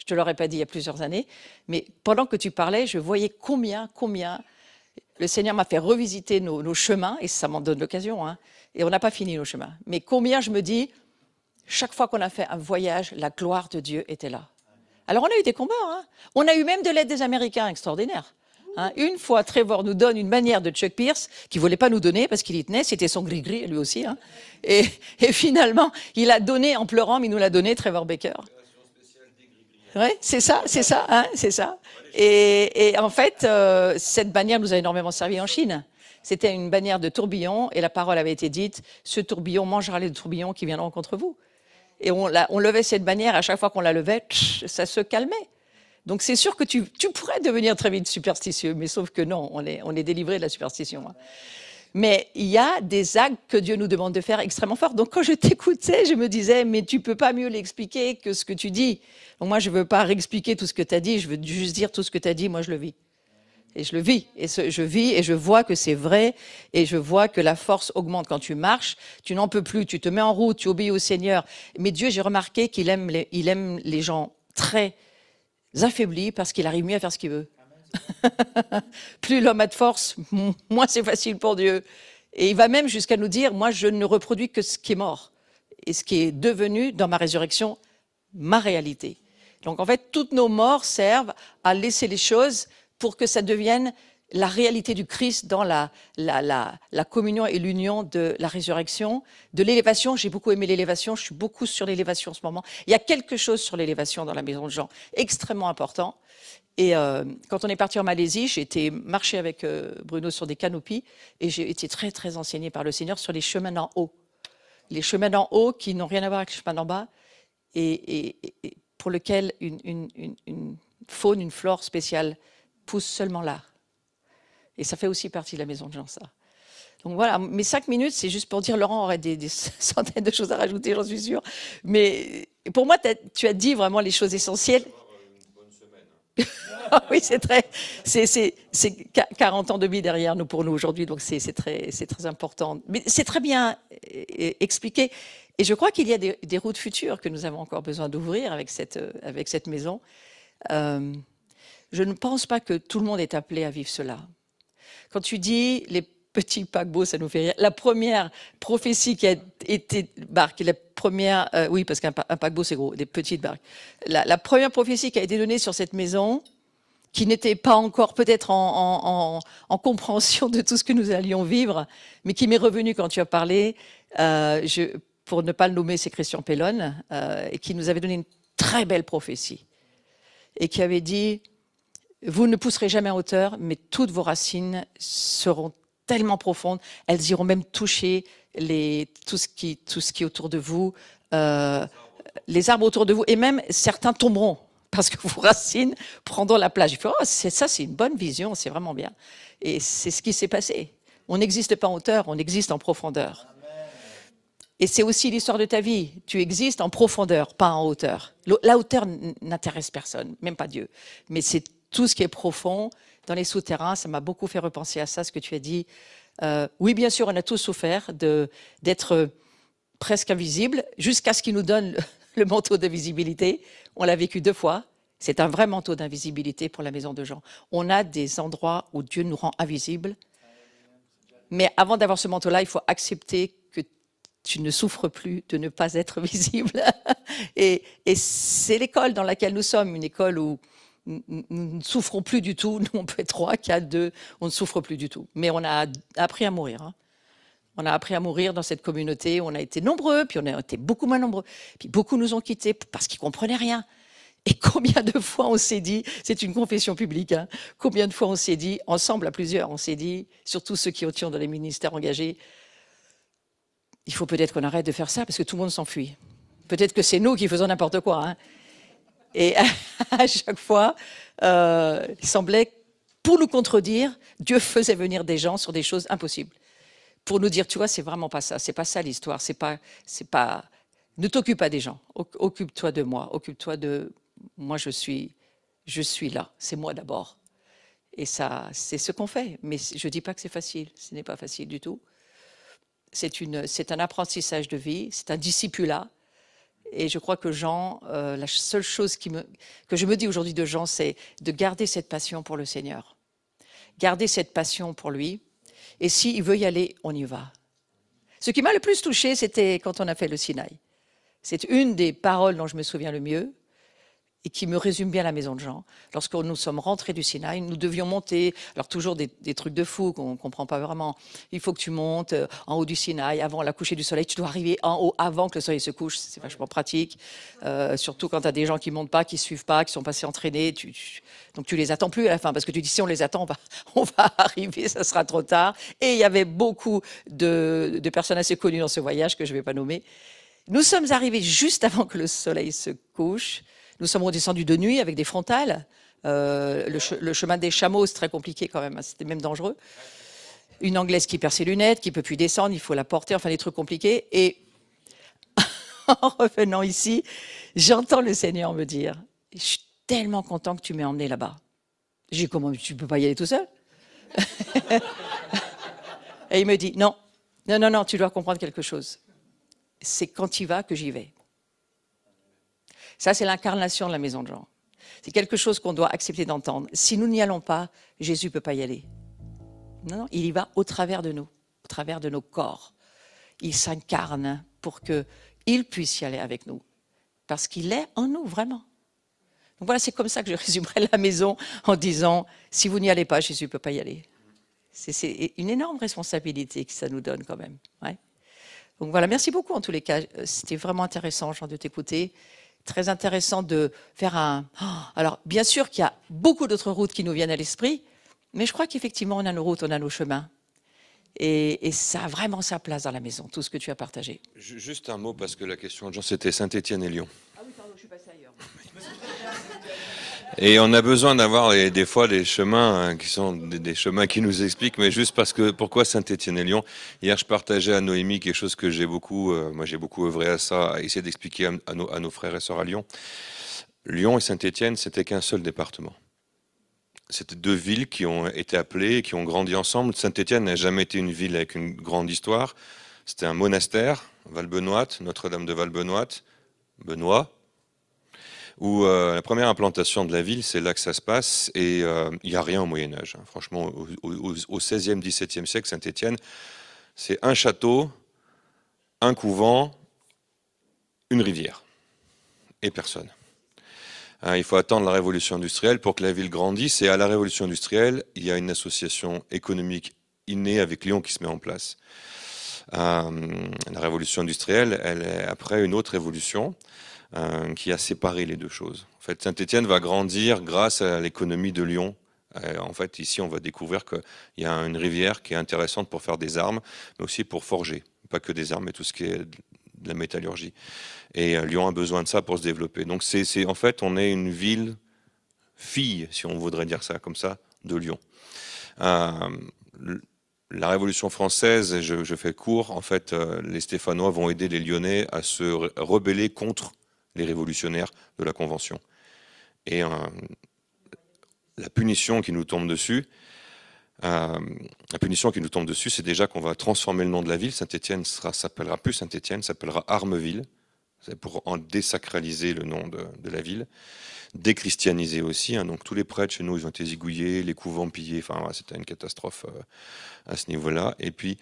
te l'aurais pas dit il y a plusieurs années, mais pendant que tu parlais, je voyais combien le Seigneur m'a fait revisiter nos chemins, et ça m'en donne l'occasion, hein, et on n'a pas fini nos chemins. Mais combien je me dis, chaque fois qu'on a fait un voyage, la gloire de Dieu était là. Alors on a eu des combats, hein. On a eu même de l'aide des Américains extraordinaire. Hein, une fois, Trevor nous donne une manière de Chuck Pierce qu'il ne voulait pas nous donner parce qu'il y tenait, c'était son gris-gris lui aussi. Hein. Et finalement, il a donné en pleurant, mais il nous l'a donné, Trevor Baker. Oui, c'est ça, hein, c'est ça. Et en fait, cette bannière nous a énormément servi en Chine. C'était une bannière de tourbillon et la parole avait été dite, ce tourbillon mangera les tourbillons qui viendront contre vous. Et on levait cette bannière, à chaque fois qu'on la levait, ça se calmait. Donc c'est sûr que tu pourrais devenir très vite superstitieux, mais sauf que non, on est délivré de la superstition. Hein. Mais il y a des actes que Dieu nous demande de faire extrêmement forts. Donc quand je t'écoutais, je me disais, mais tu peux pas mieux l'expliquer que ce que tu dis. Donc moi, je veux pas réexpliquer tout ce que tu as dit, je veux juste dire tout ce que tu as dit, moi je le vis. Et je le vis, et je vis, et je vois que c'est vrai, et je vois que la force augmente quand tu marches, tu n'en peux plus, tu te mets en route, tu obéis au Seigneur. Mais Dieu, j'ai remarqué qu'il aime les gens très affaibli parce qu'il arrive mieux à faire ce qu'il veut. Plus l'homme a de force, moins c'est facile pour Dieu. Et il va même jusqu'à nous dire, moi je ne reproduis que ce qui est mort. Et ce qui est devenu dans ma résurrection, ma réalité. Donc en fait, toutes nos morts servent à laisser les choses pour que ça devienne la réalité du Christ dans la communion et l'union de la résurrection, de l'élévation. J'ai beaucoup aimé l'élévation, je suis beaucoup sur l'élévation en ce moment. Il y a quelque chose sur l'élévation dans la maison de Jean, extrêmement important. Et quand on est parti en Malaisie, j'ai été marcher avec Bruno sur des canopies et j'ai été très, très enseignée par le Seigneur sur les chemins d'en haut. Les chemins d'en haut qui n'ont rien à voir avec les chemins d'en bas et pour lesquels une faune, une flore spéciale pousse seulement là. Et ça fait aussi partie de la maison de Jean, ça. Donc voilà, mes 5 minutes, c'est juste pour dire, Laurent aurait des centaines de choses à rajouter, j'en suis sûre. Mais pour moi, tu as dit vraiment les choses essentielles. Oui, c'est 40 ans de vie derrière nous pour nous aujourd'hui, donc c'est très important. Mais c'est très bien expliqué. Et je crois qu'il y a des routes futures que nous avons encore besoin d'ouvrir avec cette maison. Je ne pense pas que tout le monde est appelé à vivre cela. Quand tu dis les petits paquebots, ça nous fait rire. La première prophétie qui a été barque, la première, oui, parce qu'un paquebot c'est gros, des petites barques. La première prophétie qui a été donnée sur cette maison, qui n'était pas encore peut-être en compréhension de tout ce que nous allions vivre, mais qui m'est revenue quand tu as parlé, pour ne pas le nommer, c'est Christian Pellon, et qui nous avait donné une très belle prophétie, et qui avait dit, vous ne pousserez jamais en hauteur, mais toutes vos racines seront tellement profondes, elles iront même toucher tout ce qui est autour de vous, les arbres autour de vous, et même certains tomberont, parce que vos racines prendront la place. Je fais, oh, c'est une bonne vision, c'est vraiment bien. Et c'est ce qui s'est passé. On n'existe pas en hauteur, on existe en profondeur. Et c'est aussi l'histoire de ta vie. Tu existes en profondeur, pas en hauteur. La hauteur n'intéresse personne, même pas Dieu. Mais c'est tout ce qui est profond, dans les souterrains. Ça m'a beaucoup fait repenser à ça, ce que tu as dit. Oui, bien sûr, on a tous souffert d'être presque invisible, jusqu'à ce qu'il nous donne le manteau de visibilité. On l'a vécu 2 fois. C'est un vrai manteau d'invisibilité pour la maison de Jean. On a des endroits où Dieu nous rend invisibles. Mais avant d'avoir ce manteau-là, il faut accepter que tu ne souffres plus de ne pas être visible. Et c'est l'école dans laquelle nous sommes, une école où nous ne souffrons plus du tout. Nous, on peut être 3, 4, 2, on ne souffre plus du tout. Mais on a appris à mourir. Hein. On a appris à mourir dans cette communauté. On a été nombreux, puis on a été beaucoup moins nombreux. Puis beaucoup nous ont quittés parce qu'ils ne comprenaient rien. Et combien de fois on s'est dit, c'est une confession publique, hein, combien de fois on s'est dit, ensemble à plusieurs, on s'est dit, surtout ceux qui étaient dans les ministères engagés, il faut peut-être qu'on arrête de faire ça parce que tout le monde s'enfuit. Peut-être que c'est nous qui faisons n'importe quoi. Hein. Et à chaque fois, il semblait, pour nous contredire, Dieu faisait venir des gens sur des choses impossibles. Pour nous dire, tu vois, c'est vraiment pas ça, c'est pas ça l'histoire, c'est pas, ne t'occupe pas des gens, occupe-toi de moi, occupe-toi de, moi je suis là, c'est moi d'abord. Et ça, c'est ce qu'on fait, mais je dis pas que c'est facile, ce n'est pas facile du tout. C'est un apprentissage de vie, c'est un discipulat. Et je crois que Jean, la seule chose que je me dis aujourd'hui de Jean, c'est de garder cette passion pour le Seigneur. Garder cette passion pour lui. Et s'il veut y aller, on y va. Ce qui m'a le plus touché, c'était quand on a fait le Sinaï. C'est une des paroles dont je me souviens le mieux et qui me résume bien la maison de Jean. Lorsque nous sommes rentrés du Sinaï, nous devions monter, alors toujours des trucs de fou qu'on ne comprend pas vraiment. Il faut que tu montes en haut du Sinaï, avant la coucher du soleil, tu dois arriver en haut avant que le soleil se couche, c'est vachement pratique. Surtout quand tu as des gens qui ne montent pas, qui ne suivent pas, qui sont passés entraînés, donc tu les attends plus à la fin, parce que tu dis si on les attend, on va arriver, ça sera trop tard. Et il y avait beaucoup de personnes assez connues dans ce voyage, que je ne vais pas nommer. Nous sommes arrivés juste avant que le soleil se couche. Nous sommes redescendus de nuit avec des frontales. Le chemin des chameaux, c'est très compliqué quand même, c'était même dangereux. Une Anglaise qui perd ses lunettes, qui ne peut plus descendre, il faut la porter, enfin des trucs compliqués. Et en revenant ici, j'entends le Seigneur me dire, je suis tellement content que tu m'aies emmené là-bas. J'ai dit, comment tu ne peux pas y aller tout seul? Et il me dit, non, tu dois comprendre quelque chose. C'est quand tu y vas que j'y vais. Ça, c'est l'incarnation de la maison de Jean. C'est quelque chose qu'on doit accepter d'entendre. Si nous n'y allons pas, Jésus ne peut pas y aller. Non, il y va au travers de nous, au travers de nos corps. Il s'incarne pour qu'il puisse y aller avec nous. Parce qu'il est en nous, vraiment. Donc voilà, c'est comme ça que je résumerai la maison en disant, si vous n'y allez pas, Jésus ne peut pas y aller. C'est une énorme responsabilité que ça nous donne quand même. Ouais. Donc voilà, merci beaucoup en tous les cas. C'était vraiment intéressant, Jean, de t'écouter. Très intéressant de faire un... Alors, bien sûr qu'il y a beaucoup d'autres routes qui nous viennent à l'esprit, mais je crois qu'effectivement, on a nos routes, on a nos chemins. Et ça a vraiment sa place dans la maison, tout ce que tu as partagé. Juste un mot, parce que la question de Jean, c'était Saint-Étienne et Lyon. Ah oui, pardon, je suis passé ailleurs. Et on a besoin d'avoir des fois des chemins qui sont des chemins qui nous expliquent, mais juste parce que pourquoi Saint-Étienne et Lyon. Hier, je partageais à Noémie quelque chose que j'ai beaucoup œuvré à ça, à essayer d'expliquer à nos frères et sœurs à Lyon. Lyon et Saint-Étienne, c'était qu'un seul département. C'était 2 villes qui ont été appelées, qui ont grandi ensemble. Saint-Étienne n'a jamais été une ville avec une grande histoire. C'était un monastère, Valbenoîte, Notre-Dame de Valbenoîte, Benoît, où la première implantation de la ville, c'est là que ça se passe, et il n'y a rien au Moyen-Âge. Hein. Franchement, au XVIe, XVIIe siècle, Saint-Étienne, c'est un château, un couvent, une rivière, et personne. Hein, il faut attendre la révolution industrielle pour que la ville grandisse, et à la révolution industrielle, il y a une association économique innée avec Lyon qui se met en place. La révolution industrielle, elle est après une autre révolution, qui a séparé les deux choses. En fait, Saint-Étienne va grandir grâce à l'économie de Lyon. En fait, ici, on va découvrir qu'il y a une rivière qui est intéressante pour faire des armes, mais aussi pour forger. Pas que des armes, mais tout ce qui est de la métallurgie. Et Lyon a besoin de ça pour se développer. Donc, en fait, on est une ville fille, si on voudrait dire ça comme ça, de Lyon. la Révolution française, je fais court, en fait, les Stéphanois vont aider les Lyonnais à se rebeller contre les révolutionnaires de la Convention. Et la punition qui nous tombe dessus, c'est déjà qu'on va transformer le nom de la ville. Saint-Étienne s'appellera plus Saint-Étienne, s'appellera Armeville. C'est pour en désacraliser le nom de la ville. Déchristianiser aussi, hein, donc tous les prêtres chez nous ils ont été zigouillés, les couvents pillés, enfin voilà, c'était une catastrophe à ce niveau-là. Et puis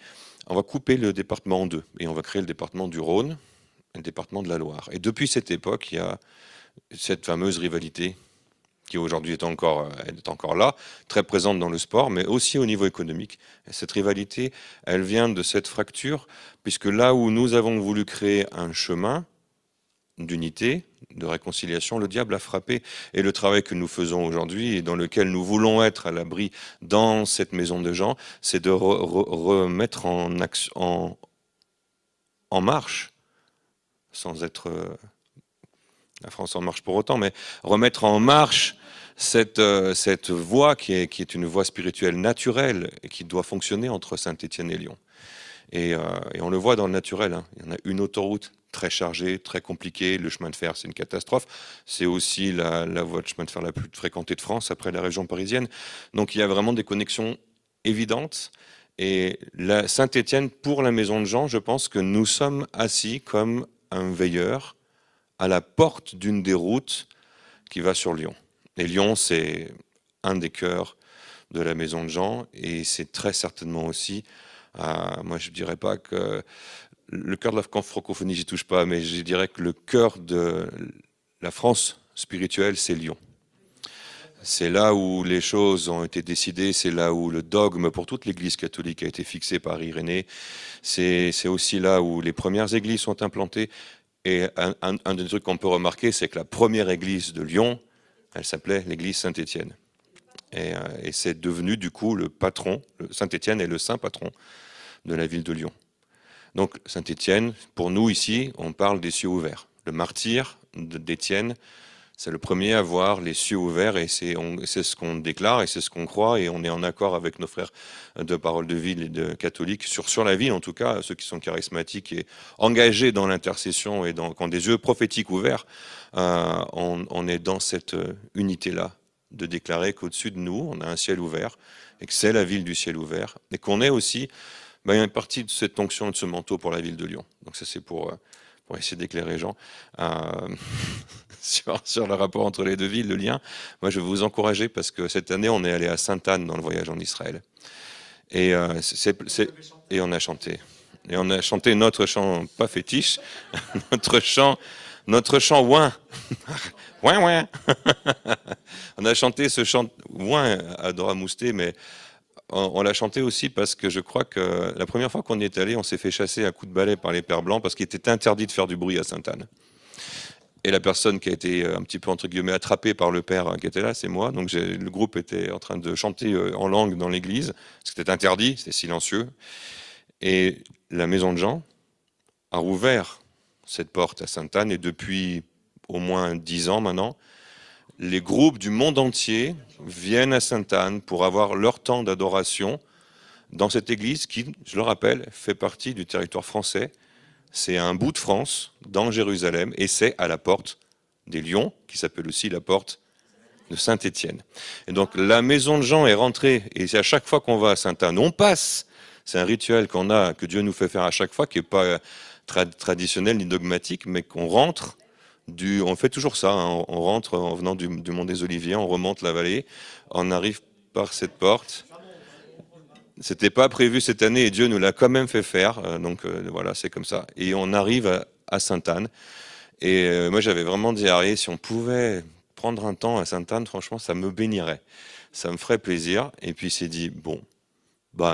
on va couper le département en deux et on va créer le département du Rhône et le département de la Loire. Et depuis cette époque, il y a cette fameuse rivalité qui aujourd'hui est encore là, très présente dans le sport, mais aussi au niveau économique. Et cette rivalité, elle vient de cette fracture, puisque là où nous avons voulu créer un chemin d'unité, de réconciliation, le diable a frappé. Et le travail que nous faisons aujourd'hui et dans lequel nous voulons être à l'abri dans cette maison de Jean, c'est de remettre en marche, sans être la France en marche pour autant, mais remettre en marche cette voie qui est une voie spirituelle naturelle et qui doit fonctionner entre Saint-Étienne et Lyon. Et on le voit dans le naturel, hein. Il y en a une autoroute très chargée, très compliquée. Le chemin de fer, c'est une catastrophe. C'est aussi la voie de chemin de fer la plus fréquentée de France, après la région parisienne. Donc il y a vraiment des connexions évidentes. Et Saint-Étienne, pour la Maison de Jean, je pense que nous sommes assis comme un veilleur à la porte d'une des routes qui va sur Lyon. Et Lyon, c'est un des cœurs de la Maison de Jean. Et c'est très certainement aussi, moi je ne dirais pas que le cœur de la francophonie, j'y touche pas, mais je dirais que le cœur de la France spirituelle, c'est Lyon. C'est là où les choses ont été décidées, c'est là où le dogme pour toute l'Église catholique a été fixé par Irénée. C'est aussi là où les premières églises sont implantées. Et un des trucs qu'on peut remarquer, c'est que la première église de Lyon, elle s'appelait l'église Saint-Étienne. Et c'est devenu du coup le patron, Saint-Étienne est le saint patron de la ville de Lyon. Donc Saint-Étienne, pour nous ici, on parle des cieux ouverts. Le martyr d'Étienne, c'est le premier à voir les cieux ouverts et c'est ce qu'on déclare et c'est ce qu'on croit et on est en accord avec nos frères de Parole de Ville et de catholiques sur la ville, en tout cas, ceux qui sont charismatiques et engagés dans l'intercession et qui ont des yeux prophétiques ouverts, on est dans cette unité-là de déclarer qu'au-dessus de nous, on a un ciel ouvert et que c'est la ville du ciel ouvert et qu'on est aussi une partie de cette onction et de ce manteau pour la ville de Lyon. Donc ça c'est pour essayer d'éclairer Jean sur le rapport entre les deux villes, le lien. Moi je vais vous encourager parce que cette année on est allé à Sainte-Anne dans le voyage en Israël. Et on a chanté. Et on a chanté notre chant, pas fétiche, notre chant ouin. Ouin, ouin. On a chanté ce chant ouin à Dora Moustet, mais on l'a chanté aussi parce que je crois que la première fois qu'on y est allé, on s'est fait chasser à coups de balai par les Pères Blancs parce qu'il était interdit de faire du bruit à Sainte-Anne. Et la personne qui a été un petit peu, entre guillemets, attrapée par le père qui était là, c'est moi. Donc le groupe était en train de chanter en langue dans l'église. C'était interdit, c'était silencieux. Et la Maison de Jean a rouvert cette porte à Sainte-Anne et depuis au moins 10 ans maintenant, les groupes du monde entier viennent à Sainte-Anne pour avoir leur temps d'adoration dans cette église qui, je le rappelle, fait partie du territoire français. C'est un bout de France, dans Jérusalem, et c'est à la porte des Lions, qui s'appelle aussi la porte de Saint-Étienne. Et donc la Maison de Jean est rentrée, et c'est à chaque fois qu'on va à Sainte-Anne, on passe. C'est un rituel que Dieu nous fait faire à chaque fois, qui n'est pas traditionnel ni dogmatique, mais qu'on rentre. On fait toujours ça, hein, on rentre en venant du Mont des Oliviers, on remonte la vallée, on arrive par cette porte. C'était pas prévu cette année et Dieu nous l'a quand même fait faire, donc voilà, c'est comme ça. Et on arrive à Sainte-Anne. Et moi j'avais vraiment dit à Arié, si on pouvait prendre un temps à Sainte-Anne, franchement ça me bénirait, ça me ferait plaisir. Et puis il s'est dit, bon,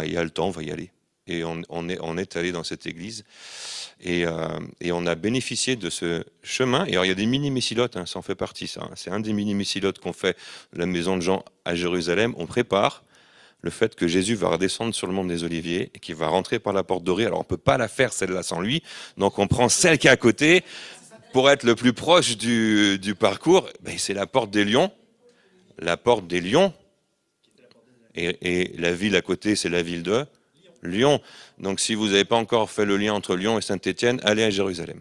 il y a le temps, on va y aller. Et on est allé dans cette église. Et on a bénéficié de ce chemin. Et alors, il y a des mini-messilotes, hein, ça en fait partie, ça. C'est un des mini-messilotes qu'on fait de la Maison de Jean à Jérusalem. On prépare le fait que Jésus va redescendre sur le mont des Oliviers et qu'il va rentrer par la porte dorée. Alors, on ne peut pas la faire, celle-là, sans lui. Donc, on prend celle qui est à côté pour être le plus proche du parcours. C'est la porte des Lions. La porte des Lions. Et la ville à côté, c'est la ville de Lyon. Donc si vous n'avez pas encore fait le lien entre Lyon et Saint-Étienne, allez à Jérusalem.